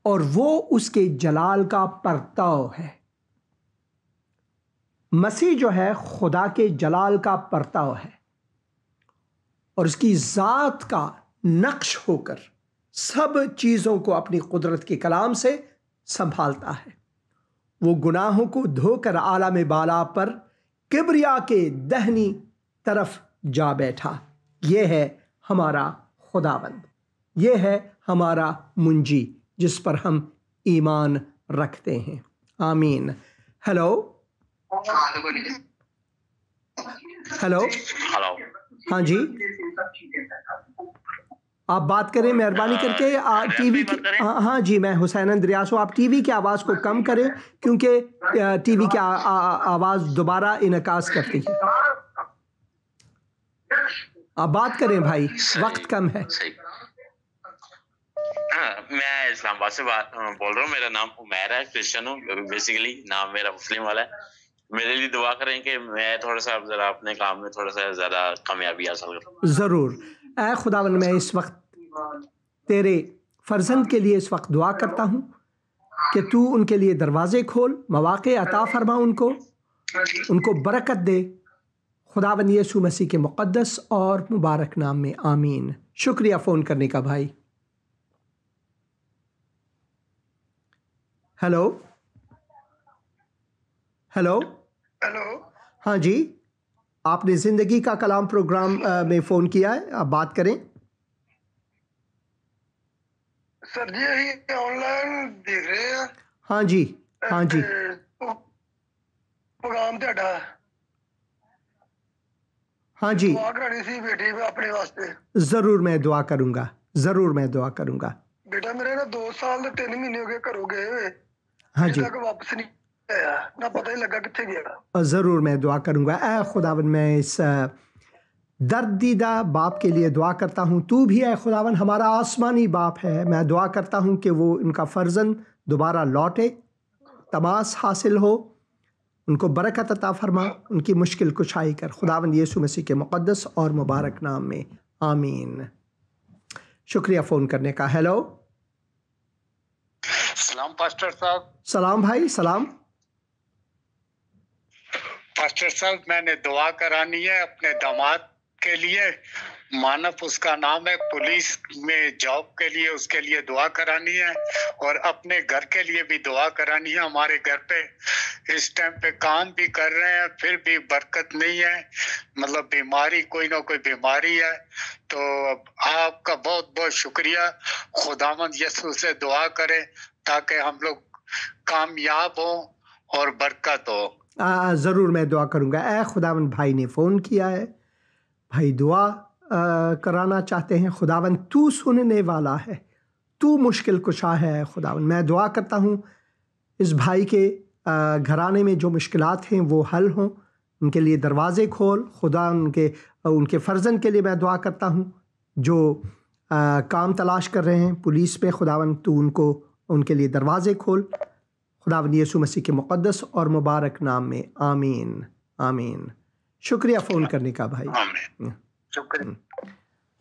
और वो उसके जलाल का परताव है। मसीह जो है खुदा के जलाल का परताव है, और उसकी ज़ात का नक्श होकर सब चीज़ों को अपनी कुदरत के कलाम से संभालता है। वो गुनाहों को धोकर आलम बाला पर किबरिया के दहनी तरफ जा बैठा। ये है हमारा खुदावंद, ये है हमारा मुंजी, जिस पर हम ईमान रखते हैं। आमीन। हेलो हेलो हेलो, हाँ जी, आप बात करें मेहरबानी करके। टीवी की, हाँ जी, मैं हुसैन इंद्रियास हूँ। आप टीवी की आवाज़ को कम करें, क्योंकि टीवी की आवाज़ दोबारा इनकास करती है। आप बात करें भाई, वक्त कम है। मैं इस्लामाबाद से बोल रहा हूँ। मेरा नाम उमैर है, क्रिश्चियन हूँ बेसिकली, नाम मेरा मुस्लिम वाला है। मेरे लिए दुआ करें कि मैं थोड़ा सा ज़रा अपने काम में थोड़ा सा ज़्यादा कामयाबी हासिल करूँ। ज़रूर। ऐ खुदावन, मैं इस वक्त तेरे फर्जंद के लिए इस वक्त दुआ करता हूँ कि तू उनके लिए दरवाजे खोल, मवाक़े अता फरमा, उनको बरकत दे, खुदावन यीशु मसीह के मुक़द्दस और मुबारक नाम में। आमीन। शुक्रिया फ़ोन करने का भाई। हेलो हेलो हेलो, हाँ जी, आपने ज़िंदगी का कलाम प्रोग्राम में फ़ोन किया है, आप बात करें। सर जी यही ऑनलाइन देख रहे हैं। हाँ जी, हाँ जी, प्रोग्राम ਤੁਹਾਡਾ। हाँ जी, दुआ करानी सी बेटे अपने वास्ते। ज़रूर मैं दुआ करूँगा, ज़रूर मैं दुआ करूँगा। बेटा मेरे ना 2 साल ते 3 महीने हो गए घरों गए हुए। हाँ जी, तक वापस नहीं आया, ना पता ही लगा कित्थे गया। ज़रूर मैं दुआ करूँगा। ऐ खुदावन, मैं इस दर्दीदा बाप के लिए दुआ करता हूँ। तू भी है खुदावन, हमारा आसमानी बाप है। मैं दुआ करता हूँ कि वो उनका फ़र्जंद दोबारा लौटे, तमास हासिल हो, उनको बरकत अता फरमा, उनकी मुश्किल कुशाई कर, खुदावन यीशु मसीह के मुक़द्दस और मुबारक नाम में। आमीन। शुक्रिया फ़ोन करने का। हेलो, सलाम पास्टर साहब। सलाम भाई, सलाम। पास्टर साहब, मैंने दुआ करानी है अपने दामाद के लिए, मानव उसका नाम है, पुलिस में जॉब के लिए, उसके लिए दुआ करानी है, और अपने घर के लिए भी दुआ करानी है। हमारे घर पे इस टाइम पे काम भी कर रहे हैं, फिर भी बरकत नहीं है, मतलब बीमारी, कोई ना कोई बीमारी है। तो आपका बहुत बहुत शुक्रिया। खुदावंद यीशु से दुआ करें ताकि हम लोग कामयाब हो और बरकत हो। ज़रूर मैं दुआ करूँगा। ऐ खुदावन, भाई ने फ़ोन किया है, भाई दुआ कराना चाहते हैं। खुदावन तू सुनने वाला है, तू मुश्किल कुशा है। खुदावन मैं दुआ करता हूँ इस भाई के घराने में जो मुश्किलात हैं वो हल हों, उनके लिए दरवाज़े खोल खुदा। उनके फ़र्जन के लिए मैं दुआ करता हूँ जो काम तलाश कर रहे हैं पुलिस में, खुदावन तू उनके लिए दरवाज़े खोल खुदावन यीशु मसीह के मुक़द्दस और मुबारक नाम में, आमीन आमीन। शुक्रिया फ़ोन करने का भाई,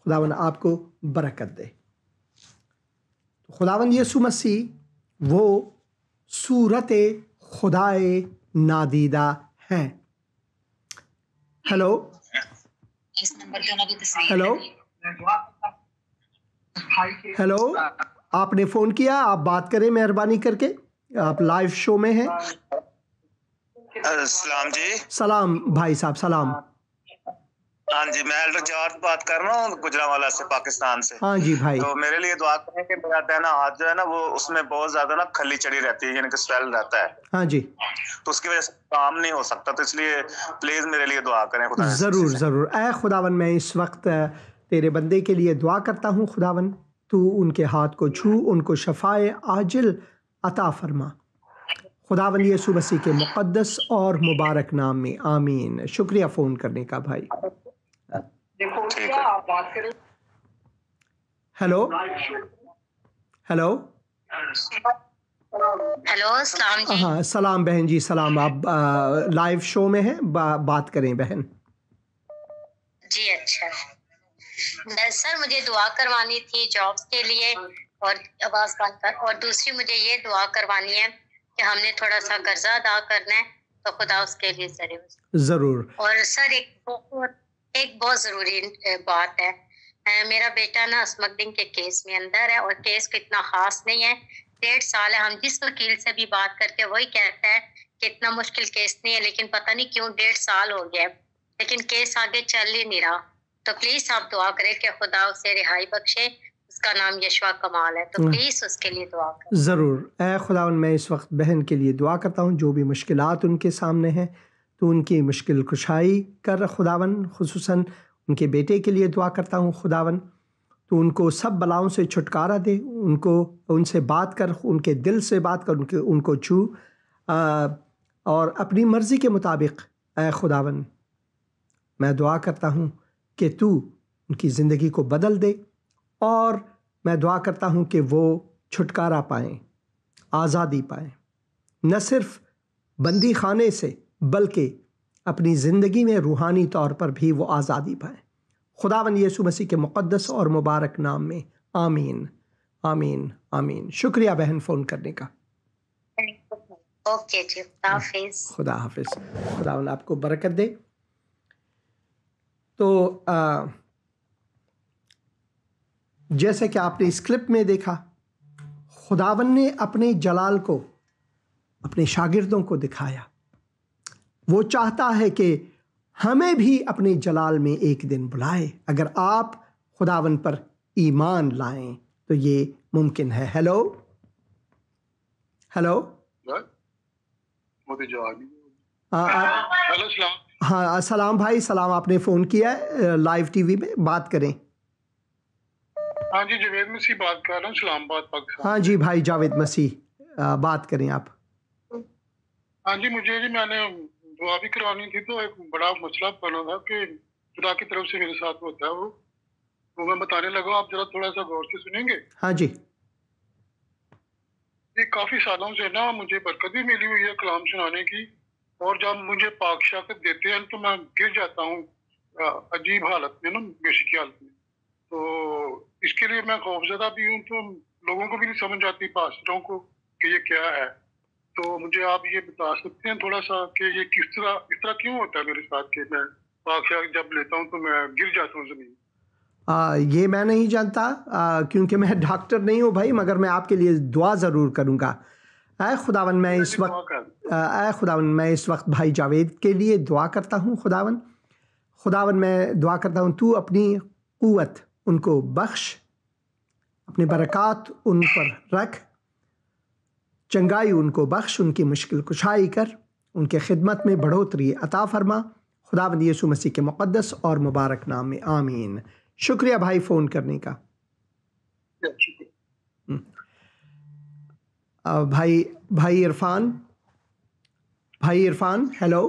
खुदावन आपको बरकत दे। खुदावन यीशु मसीह वो सूरत खुदाए नादीदा हैं। हेलो हेलो हेलो, आपने फ़ोन किया, आप बात करें मेहरबानी करके, आप लाइव शो में हैं। सलाम जी। सलाम भाई साहब, सलाम। हाँ जी, मैं एल्डर जॉर्ज बात कर रहा हूँ गुजरांवाला से, पाकिस्तान से। हाँ जी भाई। तो मेरे लिए दुआ करें कि मेरा दाहिना हाथ जो है ना वो उसमें बहुत ज्यादा ना खली चढ़ी रहती है, यानी कि स्वेल रहता है। हाँ जी। तो उसकी वजह से काम नहीं हो सकता, तो इसलिए प्लीज मेरे लिए दुआ करें खुदा। ज़रूर ज़रूर। ऐ खुदावन मैं इस वक्त तेरे बंदे के लिए दुआ करता हूँ खुदावन, तू उनके हाथ को छू, उनको शफाए आजिल अता फरमा खुदावन यीशु मसीह के मुक़द्दस और मुबारक नाम में, आमीन। शुक्रिया फ़ोन करने का भाई। हेलो हेलो हेलो, सलाम जी। हाँ सलाम बहन जी, सलाम। आप लाइव शो में हैं, बात करें बहन जी। अच्छा सर, मुझे दुआ करवानी थी जॉब के लिए और आवाज बंद कर, और दूसरी मुझे ये दुआ करवानी है कि हमने थोड़ा सा कर्जा अदा करना है, तो खुदा उसके लिए जरूर। और सर एक बहुत जरूरी बात है, मेरा बेटा ना स्मगलिंग के केस में अंदर है, और केस को इतना खास नहीं है, 1.5 साल है। हम जिस वकील से भी बात करके वही कहता है कि इतना मुश्किल केस नहीं है, लेकिन पता नहीं क्यों 1.5 साल हो गया, लेकिन केस आगे चल ही नहीं रहा। तो प्लीज आप दुआ करें कि खुदा उसे रिहाई बख्शे। उसका नाम यशवा कमाल है, तो प्लीज उसके लिए दुआ करें। ज़रूर। ऐ खुदावन मैं इस वक्त बहन के लिए दुआ करता हूँ, जो भी मुश्किलात उनके सामने हैं तो उनकी मुश्किल कुशाई कर खुदावन। खुसूसन उनके बेटे के लिए दुआ करता हूँ खुदावन, तो उनको सब बलाओं से छुटकारा दे, उनसे बात कर, उनके दिल से बात कर, उनको छू और अपनी मर्ज़ी के मुताबिक ऐ खुदावन मैं दुआ करता हूँ कि तू उनकी ज़िंदगी को बदल दे, और मैं दुआ करता हूँ कि वो छुटकारा पाएँ, आज़ादी पाएँ, न सिर्फ बंदी खाने से बल्कि अपनी ज़िंदगी में रूहानी तौर पर भी वो आज़ादी पाएँ। खुदावन यीशु मसीह के मुक़द्दस और मुबारक नाम में, आमीन आमीन आमीन। शुक्रिया बहन फ़ोन करने का। ओके जी, खुदा हाफिज़। खुदा हाफिज़। खुदावन आपको बरकत दे। तो जैसे कि आपने इस क्लिप में देखा, खुदावन ने अपने जलाल को अपने शागिर्दों को दिखाया। वो चाहता है कि हमें भी अपने जलाल में एक दिन बुलाए। अगर आप खुदावन पर ईमान लाएं तो ये मुमकिन है। हेलो हेलो हेलो सलाम। हाँ सलाम भाई, सलाम। आपने फ़ोन किया है लाइव टीवी में, बात करें। हाँ जी, जावेद मसीह बात कर रहा हूँ, इस्लामाबाद पाकिस्तान। हाँ जी भाई जावेद मसीह, बात करें आप। हाँ जी, मुझे जी मैंने दुआ भी करवानी थी, तो एक बड़ा मसला बना था कि खुदा की तरफ से मेरे साथ होता है वो, तो मैं बताने लगा, आप जरा थोड़ा सा गौर से सुनेंगे। हाँ जी। ये काफी सालों से ना मुझे बरकत भी मिली हुई है कलाम सुनाने की, और जब मुझे पाक शाकत देते हैं तो मैं गिर जाता हूँ अजीब हालत में ना, बेशी की हालत में। तो इसके लिए मैं खौफजदा भी हूँ, तो लोगों को भी नहीं समझ आती, पास्टरों को, कि ये क्या है। तो मुझे आप ये बता सकते हैं थोड़ा सा कि ये इस तरह क्यों होता है मेरे साथ, कि मैं पाक शाकत जब लेता हूँ तो मैं गिर जाता हूँ जमीन। ये मैं नहीं जानता, क्योंकि मैं डॉक्टर नहीं हूँ भाई, मगर मैं आपके लिए दुआ ज़रूर करूँगा। ऐ खुदावन मैं इस वक्त भाई जावेद के लिए दुआ करता हूँ। खुदावन मैं दुआ करता हूँ, तू अपनी क़ुव्वत उनको बख्श, अपनी बरक़ात उन पर रख, चंगाई उनको बख्श, उनकी मुश्किल कुशाई कर, उनके खिदमत में बढ़ोतरी अता फरमा। खुदावंद यीशु मसीह के मुक़द्दस और मुबारक नाम में, आमीन। शुक्रिया भाई फ़ोन करने का। भाई इरफान, हेलो।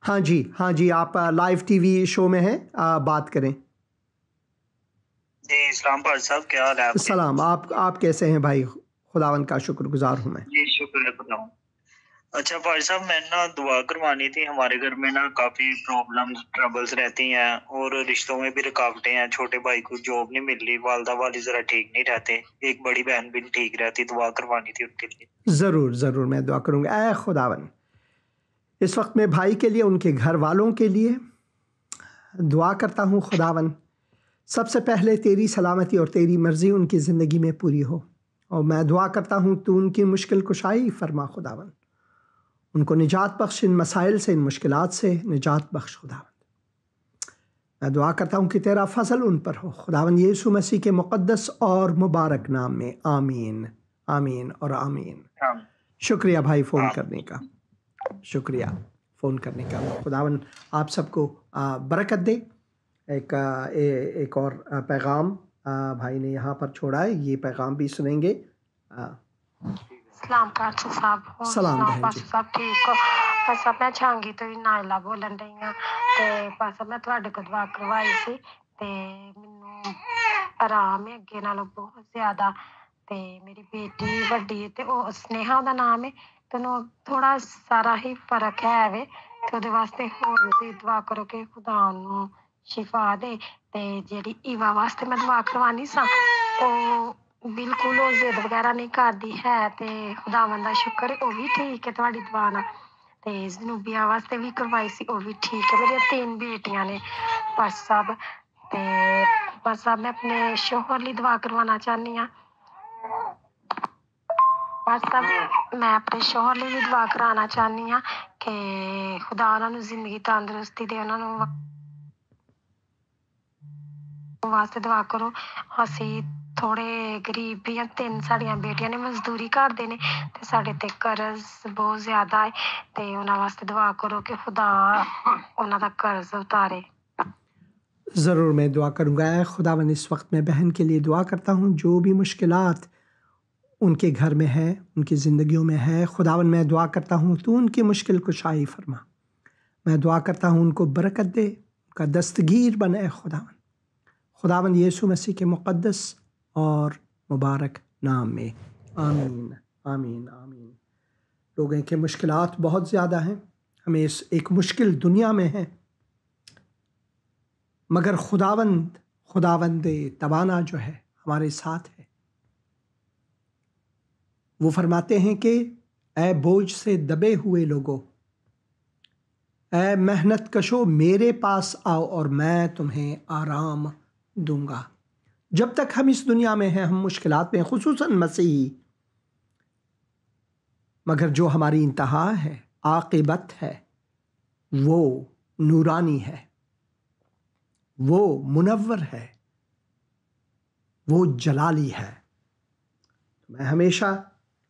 हाँ जी, आप लाइव टीवी शो में हैं, बात करें। जी इस्लाम भाई साहब, क्या हाल है आपके? सलाम, आप कैसे हैं भाई? खुदावंद का शुक्रगुजार हूँ मैं। जी शुक्र है खुदा। अच्छा भाई साहब, मैंने ना दुआ करवानी थी। हमारे घर में ना काफी प्रॉब्लम्स ट्रबल्स रहती हैं और रिश्तों में भी रुकावटें हैं। छोटे भाई को जॉब नहीं मिल रही, वालदा वाली जरा ठीक नहीं रहते, एक बड़ी बहन भी नहीं ठीक रहती। दुआ करवानी थी उनके लिए। ज़रूर मैं दुआ करूँगा। ऐ खुदावन, इस वक्त मैं भाई के लिए, उनके घर वालों के लिए दुआ करता हूँ। खुदावन, सबसे पहले तेरी सलामती और तेरी मर्ज़ी उनकी ज़िंदगी में पूरी हो, और मैं दुआ करता हूँ तू उनकी मुश्किल कुशाई फरमा खुदावन। उनको निजात बख्श, इन मसाइल से, इन मुश्किलात से निजात बख्श खुदावन। मैं दुआ करता हूँ कि तेरा फजल उन पर हो खुदावन, यीशु मसीह के मुक़द्दस और मुबारक नाम में। आमीन, आमीन और आमीन। शुक्रिया भाई फ़ोन करने का, शुक्रिया फ़ोन करने का। खुदावन आप सबको बरकत दे। एक और पैगाम भाई ने यहाँ पर छोड़ा है, ये पैगाम भी सुनेंगे। सलाम पास्टर साहब। सलाम पास्टर साहब ठीक हो? पास्टर मैं छांगी तो नायला बोलन रही हूँ। ते पास्टर मैं ਤੁਹਾਡੇ ਕੋਲ ਦੁਆ ਕਰਵਾਈ ਸੀ ਤੇ ਮੈਨੂੰ ਆਰਾਮ ਹੈ ਅੱਗੇ ਨਾਲੋਂ ਬਹੁਤ ਜ਼ਿਆਦਾ। ਤੇ ਮੇਰੀ ਬੇਟੀ ਵੱਡੀ ਤੇ ਉਹ ਸਨੇਹਾ ਦਾ ਨਾਮ ਹੈ, ਤੈਨੂੰ ਥੋੜਾ ਸਾਰਾ ਹੀ ਫਰਕ ਹੈ ਵੇ, ਤੇ ਉਹਦੇ ਵਾਸਤੇ ਹੋਰ ਤੁਸੀਂ ਦੁਆ ਕਰੋ ਕਿ ਖੁਦਾ ਨੂੰ ਸ਼ਿਫਾ ਦੇ। ਤੇ ਜਿਹੜੀ ਈਵਾ ਵਾਸਤੇ ਮੈਂ ਦੁਆ ਕਰਵਾਨੀ ਸਾਂ, ਉਹ ਬਿਲਕੁਲ ਉਹ ਜ਼ਿੱਦ ਵਗੈਰਾ ਨਹੀਂ ਕਰਦੀ ਹੈ, ਤੇ ਖੁਦਾਵੰਦ ਦਾ ਸ਼ੁਕਰ ਹੈ ਉਹ ਵੀ ਠੀਕ ਹੈ ਤੁਹਾਡੀ ਦੁਆ ਨਾਲ। ਤੇ ਜ਼ਨੂਬੀਆ ਵਾਸਤੇ ਵੀ ਕਰਵਾਈ ਸੀ, ਉਹ ਵੀ ਠੀਕ ਹੈ। ਮੇਰੀਆਂ 3 ਬੇਟੀਆਂ ਨੇ ਪਾਸਟਰ ਸਾਹਿਬ। ਤੇ ਪਾਸਟਰ ਸਾਹਿਬ ਮੈਂ ਆਪਣੇ ਸ਼ੋਹਰ ਲਈ ਦੁਆ ਕਰਵਾਉਣਾ ਚਾਹੁੰਦੀ ਹਾਂ। ਪਾਸਟਰ ਸਾਹਿਬ ਮੈਂ ਆਪਣੇ ਸ਼ੋਹਰ ਲਈ ਵੀ ਦੁਆ ਕਰਾਉਣਾ ਚਾਹੁੰਦੀ ਹਾਂ ਕਿ ਖੁਦਾ ਉਹਨਾਂ ਨੂੰ ਜ਼ਿੰਦਗੀ ਤੰਦਰੁਸਤੀ ਦੇ, ਉਹਨਾਂ ਨੂੰ ਵਾਸਤੇ ਦੁਆ ਕਰੋ। ਅਸੀਂ ਥੋੜੇ ਗਰੀਬ ਵੀ ਹਾਂ, 3 ਸਾਡੀਆਂ ਬੇਟੀਆਂ ਨੇ ਮਜ਼ਦੂਰੀ ਕਰਦੇ ਨੇ, ਤੇ ਸਾਡੇ ਤੇ ਕਰਜ਼ ਬਹੁਤ ਜ਼ਿਆਦਾ ਹੈ, ਤੇ ਉਹਨਾਂ ਵਾਸਤੇ ਦੁਆ ਕਰੋ ਕਿ ਖੁਦਾ ਉਹਨਾਂ ਦਾ कर्ज उतारे। ज़रूर मैं दुआ करूँगा। खुदावंद इस वक्त मैं बहन के लिए दुआ करता हूँ, जो भी मुश्किलात उनके घर में है, उनकी ज़िंदगियों में है, खुदावंद मैं दुआ करता हूँ तू उनकी मुश्किल कुशाई फरमा। मैं दुआ करता हूँ उनको बरकत दे, उनका दस्तगीर बने खुदावंद यीशु मसीह के मुक़द्दस और मुबारक नाम में। आमीन, आमीन, आमीन। लोगों के मुश्किलात बहुत ज़्यादा हैं, हमें इस एक मुश्किल दुनिया में हैं, मगर खुदावंद तवाना जो है हमारे साथ है। वो फरमाते हैं कि ऐ बोझ से दबे हुए लोगों, ऐ मेहनत कशो मेरे पास आओ और मैं तुम्हें आराम दूंगा। जब तक हम इस दुनिया में हैं, हम मुश्किलात में, खुसूसन मसीही, मगर जो हमारी इंतहा है, आक़िबत है, वो नूरानी है, वो मुनव्वर है, वो जलाली है। मैं हमेशा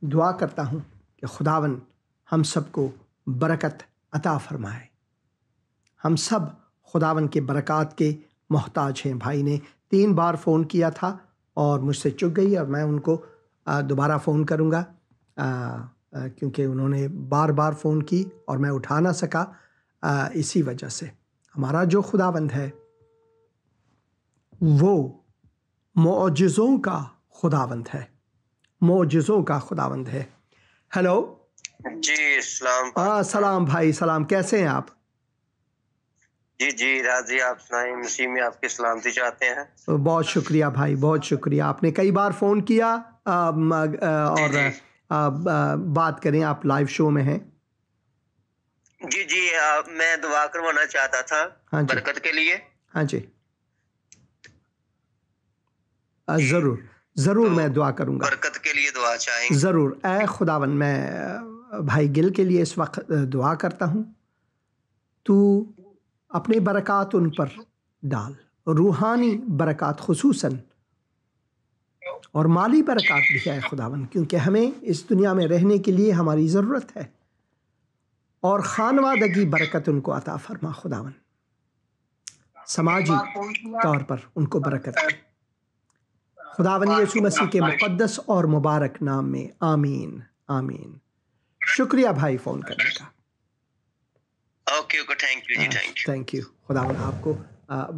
दुआ करता हूँ कि खुदावन हम सबको बरकत अता फरमाए। हम सब खुदावन के बरक़ात के मोहताज हैं। भाई ने 3 बार फ़ोन किया था और मुझसे चूक गई, और मैं उनको दोबारा फ़ोन करूँगा क्योंकि उन्होंने बार बार फ़ोन की और मैं उठा ना सका। इसी वजह से हमारा जो खुदावंद है वो मौजज़ों का खुदावंद है, मौजज़ों का खुदावंद है। हेलो जी, सलाम। सलाम भाई, सलाम। कैसे हैं आप? जी राजी, आप सुनाएं। मसीह में आपकी सलामती चाहते हैं। बहुत शुक्रिया भाई, बहुत शुक्रिया। आपने कई बार फ़ोन किया और बात करें, आप लाइव शो में हैं। जी मैं दुआ करवाना चाहता था। हाँ जी, बरकत के लिए। हाँ जी, ज़रूर मैं दुआ करूँगा। बरकत के लिए दुआ चाहेंगे? ज़रूर। ऐ खुदावन, मैं भाई गिल के लिए इस वक्त दुआ करता हूँ, तू अपने बरक़ात उन पर डाल, रूहानी बरक़ात खुसूसन, और माली बरक़ात भी है खुदावन, क्योंकि हमें इस दुनिया में रहने के लिए हमारी ज़रूरत है, और खानवादगी बरकत उनको अता फरमा खुदावन। समाजी तौर पर उनको बरकत दे खुदावंद यीशु मसीह के मुक़द्दस और मुबारक नाम में आमीन आमीन। शुक्रिया भाई फ़ोन करने का। Okay thank you ji, thank you. खुदावंद आपको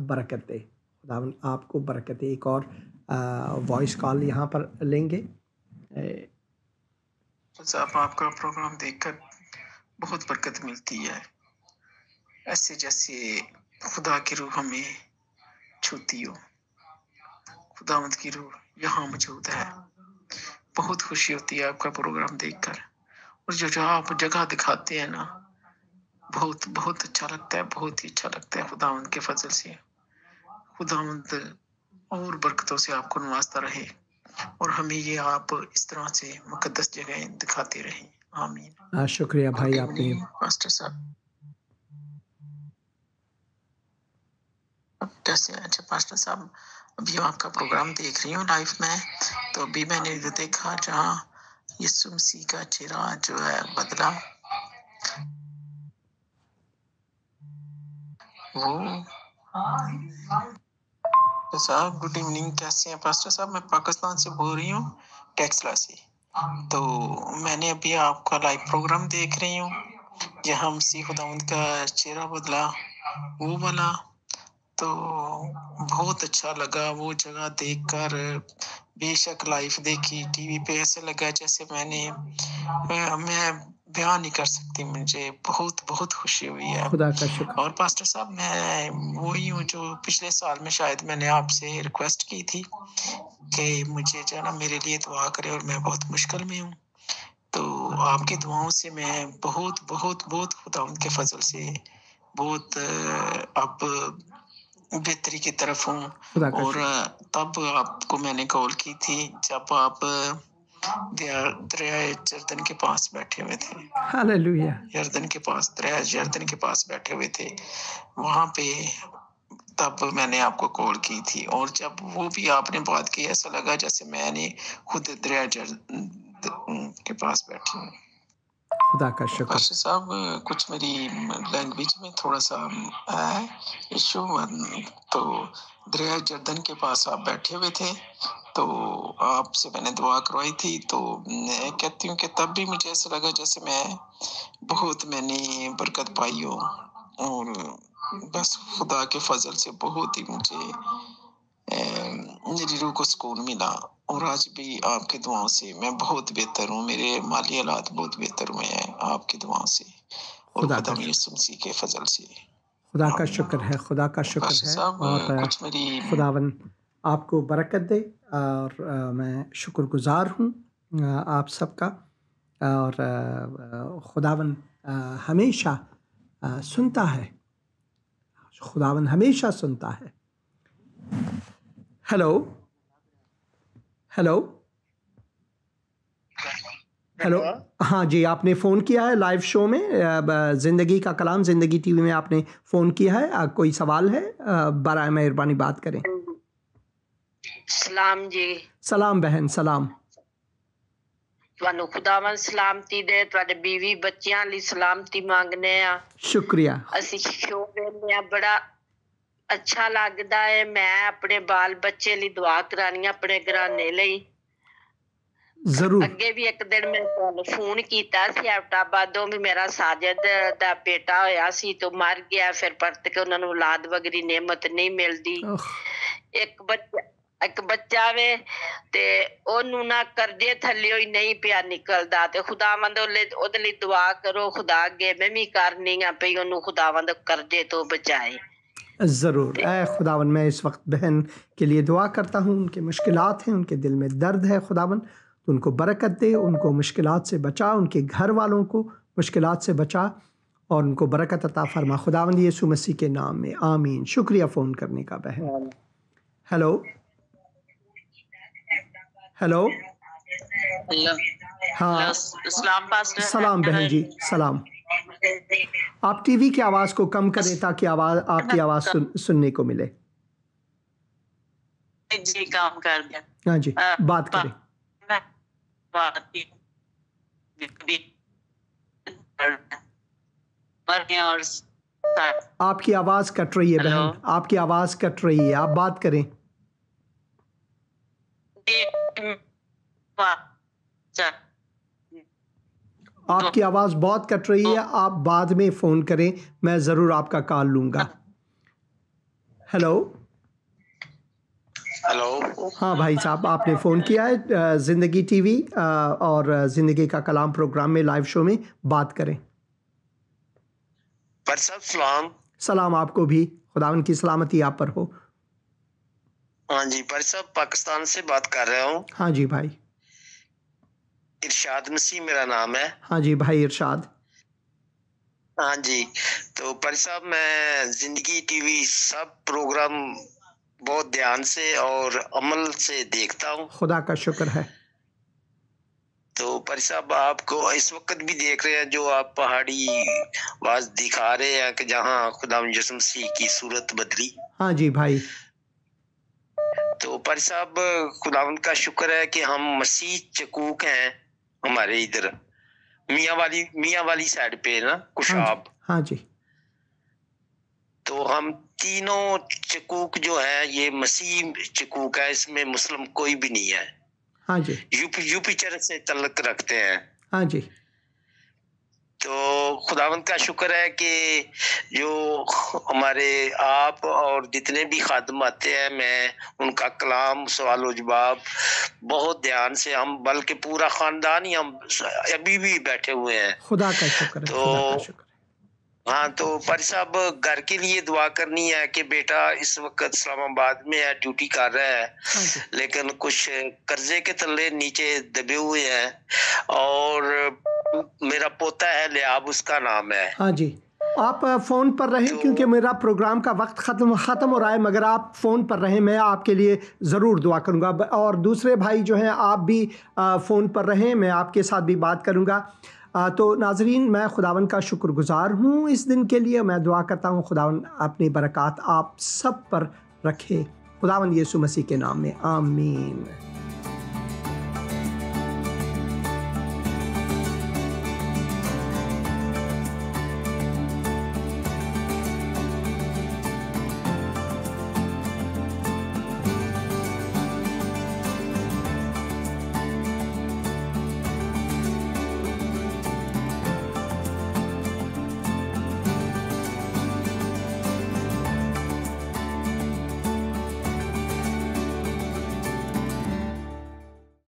बरकत दे, खुदावंद आपको बरकत दे। एक और वॉइस कॉल यहाँ पर लेंगे। साहब आपका प्रोग्राम देखकर बहुत बरकत मिलती है, ऐसे जैसे खुदा की रूह हमें छूती हो। खुदावंद की रूह यहाँ मौजूद है। बहुत खुशी होती है आपका प्रोग्राम देखकर, और जो आप जगह दिखाते हैं ना, बहुत बहुत अच्छा लगता है, बहुत ही अच्छा लगता है। खुदावंद के फजल से खुदावंद और बरकतों से आपको नवाजता रहे, और हमें ये आप इस तरह से मुकद्दस जगह दिखाते रहें। आमीन। शुक्रिया भाई आपने। मास्टर साहब कैसे हैं? अच्छा मास्टर साहब, अभी आपका प्रोग्राम देख रही हूँ लाइव में, तो अभी मैंने देखा जहाँ यीशु मसीह का चेहरा जो है बदला, वो साहब गुड इवनिंग, कैसे हैं पास्टर साहब? मैं पाकिस्तान से बोल रही हूँ, टेक्सला से। तो मैंने अभी आपका लाइव प्रोग्राम देख रही हूँ जहाँ मसीह खुदावंद का चेहरा बदला, वो वाला, तो बहुत अच्छा लगा वो जगह देखकर। बेशक लाइव देखी टीवी पे, ऐसे लगा जैसे मैं बयान नहीं कर सकती, मुझे बहुत बहुत खुशी हुई है। खुदा का शुक्र। और पास्टर साहब मैं वही हूँ जो पिछले साल में शायद मैंने आपसे रिक्वेस्ट की थी कि मुझे जो है ना मेरे लिए दुआ करें, और मैं बहुत मुश्किल में हूँ। तो आपकी दुआओं से मैं बहुत बहुत बहुत खुदावंद के फजल से बहुत अब बेहतरी की तरफ हूँ। और तब आपको मैंने कॉल की थी जब आप दरिया यरदन के पास बैठे हुए थे। हालेलुया। यरदन के पास, दरिया यरदन के पास बैठे हुए थे वहाँ पे, तब मैंने आपको कॉल की थी। और जब वो भी आपने बात की, ऐसा लगा जैसे मैंने खुद दरिया यरदन के पास बैठी हूँ। खुदा का शुक्र। पास्टर साहब कुछ मेरी लैंग्वेज में थोड़ा सा इशू, तो दरिया यरदन के पास आप बैठे हुए थे, तो आपसे मैंने दुआ करवाई थी। तो मैं कहती हूँ कि तब भी मुझे ऐसा लगा जैसे मैंने बरकत पाई हो, और बस खुदा के फजल से बहुत ही मुझे मेरी रूह को सुकून मिला। और आज भी आपकी दुआओं से मैं बहुत बेहतर हूँ, मेरे माली हालात बहुत बेहतर हुए हैं आपकी दुआओं से, और खुदा यीशु मसीह के फजल से। खुदा का शुक्र है, खुदा का शुक्र है। और खुदावंद आपको बरकत दे, और मैं शुक्रगुजार हूँ आप सबका। और खुदावंद हमेशा सुनता है, खुदावंद हमेशा सुनता है। हेलो हेलो हेलो, हाँ जी, आपने फ़ोन किया है लाइव शो में ज़िंदगी का कलाम, ज़िंदगी टीवी में आपने फ़ोन किया है। कोई सवाल है? बराए मेहरबानी बात करें। सलाम जी। सलाम बहन, सलाम। ਤੁਹਾਨੂੰ ਖੁਦਾਵੰਦ ਸਲਾਮਤੀ ਦੇ, ਤੁਹਾਡੇ ਬੀਵੀ ਬੱਚਿਆਂ ਲਈ ਸਲਾਮਤੀ ਮੰਗਨੇ ਆ। ਸ਼ੁਕਰੀਆ। ਅਸੀਂ ਸ਼ੋ ਵੇਖਦੇ ਆ, ਬੜਾ ਅੱਛਾ ਲੱਗਦਾ ਹੈ। ਮੈਂ ਆਪਣੇ ਬਾਲ ਬੱਚੇ ਲਈ ਦੁਆ ਕਰਾਨੀ ਆ, ਆਪਣੇ ਘਰਾਣੇ ਲਈ। ਜ਼ਰੂਰ। ਅੱਗੇ ਵੀ ਇੱਕ ਦਿਨ ਮੈਂ ਤੁਹਾਨੂੰ ਫੋਨ ਕੀਤਾ ਸੀ ਐਬਟਾਬਾਦੋਂ, ਵੀ ਮੇਰਾ ਸਾਜਦ ਦਾ ਬੇਟਾ ਹੋਇਆ ਸੀ ਤੇ ਮਰ ਗਿਆ, ਫਿਰ ਪਰਤ ਕੇ ਉਹਨਾਂ ਨੂੰ ਔਲਾਦ ਵਗਰੀ ਨਿਮਤ ਨਹੀਂ ਮਿਲਦੀ। ਇੱਕ ਬੱਚਾ ਵੇ ਤੇ ਉਹਨੂੰ ਨਾ ਕਰਜ਼ੇ ਥੱਲਿਓ ਹੀ ਨਹੀਂ ਪਿਆ ਨਿਕਲਦਾ, ਤੇ ਖੁਦਾਵੰਦ ਉਹਦੇ ਲਈ ਦੁਆ ਕਰੋ। ਖੁਦਾ ਅੱਗੇ ਮੈਂ ਵੀ ਕਰਨੀ ਆ ਪਈ, ਉਹਨੂੰ खुदावंद कर्जे तो बचाए। ज़रूर। खुदावंद मैं इस वक्त बहन के लिए दुआ करता हूँ, उनके मुश्किलात हैं, उनके दिल में दर्द है। खुदावंद तो उनको बरकत दे, उनको मुश्किलात से बचा, उनके घर वालों को मुश्किलात से बचा, और उनको बरकत अता फरमा। खुदावंद यीशु मसीह के नाम में आमीन। शुक्रिया फ़ोन करने का बहन। Hello hello. हाँ सलाम बहन जी, सलाम। आप टीवी की आवाज़ को कम करें ताकि आपकी आवाज़ सुनने को मिले। जी काम कर दिया। हाँ जी, बात करें। आपकी आवाज़ कट रही है बहन, आपकी आवाज़ कट रही है, आप बात करें। आपकी आवाज बहुत कट रही है, आप बाद में फोन करें, मैं जरूर आपका कॉल लूंगा। Hello hello. हाँ भाई साहब, आपने फ़ोन किया है ज़िंदगी टीवी और ज़िंदगी का कलाम प्रोग्राम में, लाइव शो में बात करें। पर साहब सलाम। सलाम आपको भी, खुदावन की सलामती आप पर हो। हाँ जी, पर साहब पाकिस्तान से बात कर रहा हूँ। हाँ जी भाई। इरशाद मसीह मेरा नाम है। हाँ जी भाई इरशाद। हाँ जी, तो पर साहब मैं ज़िंदगी टीवी सब प्रोग्राम बहुत ध्यान से और अमल से देखता हूँ। खुदा का शुक्र है। तो पर साहब आपको इस वक्त भी देख रहे हैं जो आप पहाड़ी आवाज दिखा रहे हैं कि जहाँ खुदा यीशु मसीह की सूरत बदली। हाँ जी भाई। तो पर साहब खुदावंद का शुक्र है कि हम मसीह चकूक हैं हमारे इधर मियाँ वाली साइड पे ना कुशाब। हाँ जी। तो हम तीनों चकूक जो है ये मसीह चकूक है, इसमें मुस्लिम कोई भी नहीं है। हाँ जी। यूपी चर्च से तल्लुक रखते हैं। हाँ जी। तो खुदावंद का शुक्र है कि जो हमारे आप और जितने भी खादम आते हैं, मैं उनका कलाम सवाल व जवाब बहुत ध्यान से, हम बल्कि पूरा खानदान ही हम अभी भी बैठे हुए हैं। खुदा का शुक्र है। तो खुदा का शुक्र। हाँ, तो पर साहब घर के लिए दुआ करनी है कि बेटा इस वक्त इस्लामाबाद में है, ड्यूटी कर रहा है, लेकिन कुछ कर्जे के तले नीचे दबे हुए हैं। और मेरा पोता है लियाब, उसका नाम है। हाँ जी, आप फ़ोन पर रहें तो, क्योंकि मेरा प्रोग्राम का वक्त ख़त्म हो रहा है, मगर आप फ़ोन पर रहें, मैं आपके लिए ज़रूर दुआ करूँगा। और दूसरे भाई जो हैं आप भी फ़ोन पर रहें, मैं आपके साथ भी बात करूँगा। तो नाज़रीन, मैं खुदावन का शुक्रगुज़ार हूँ इस दिन के लिए। मैं दुआ करता हूँ खुदावन अपनी बरक़ात आप सब पर रखे, खुदावन यीशु मसीह के नाम में, आमीन।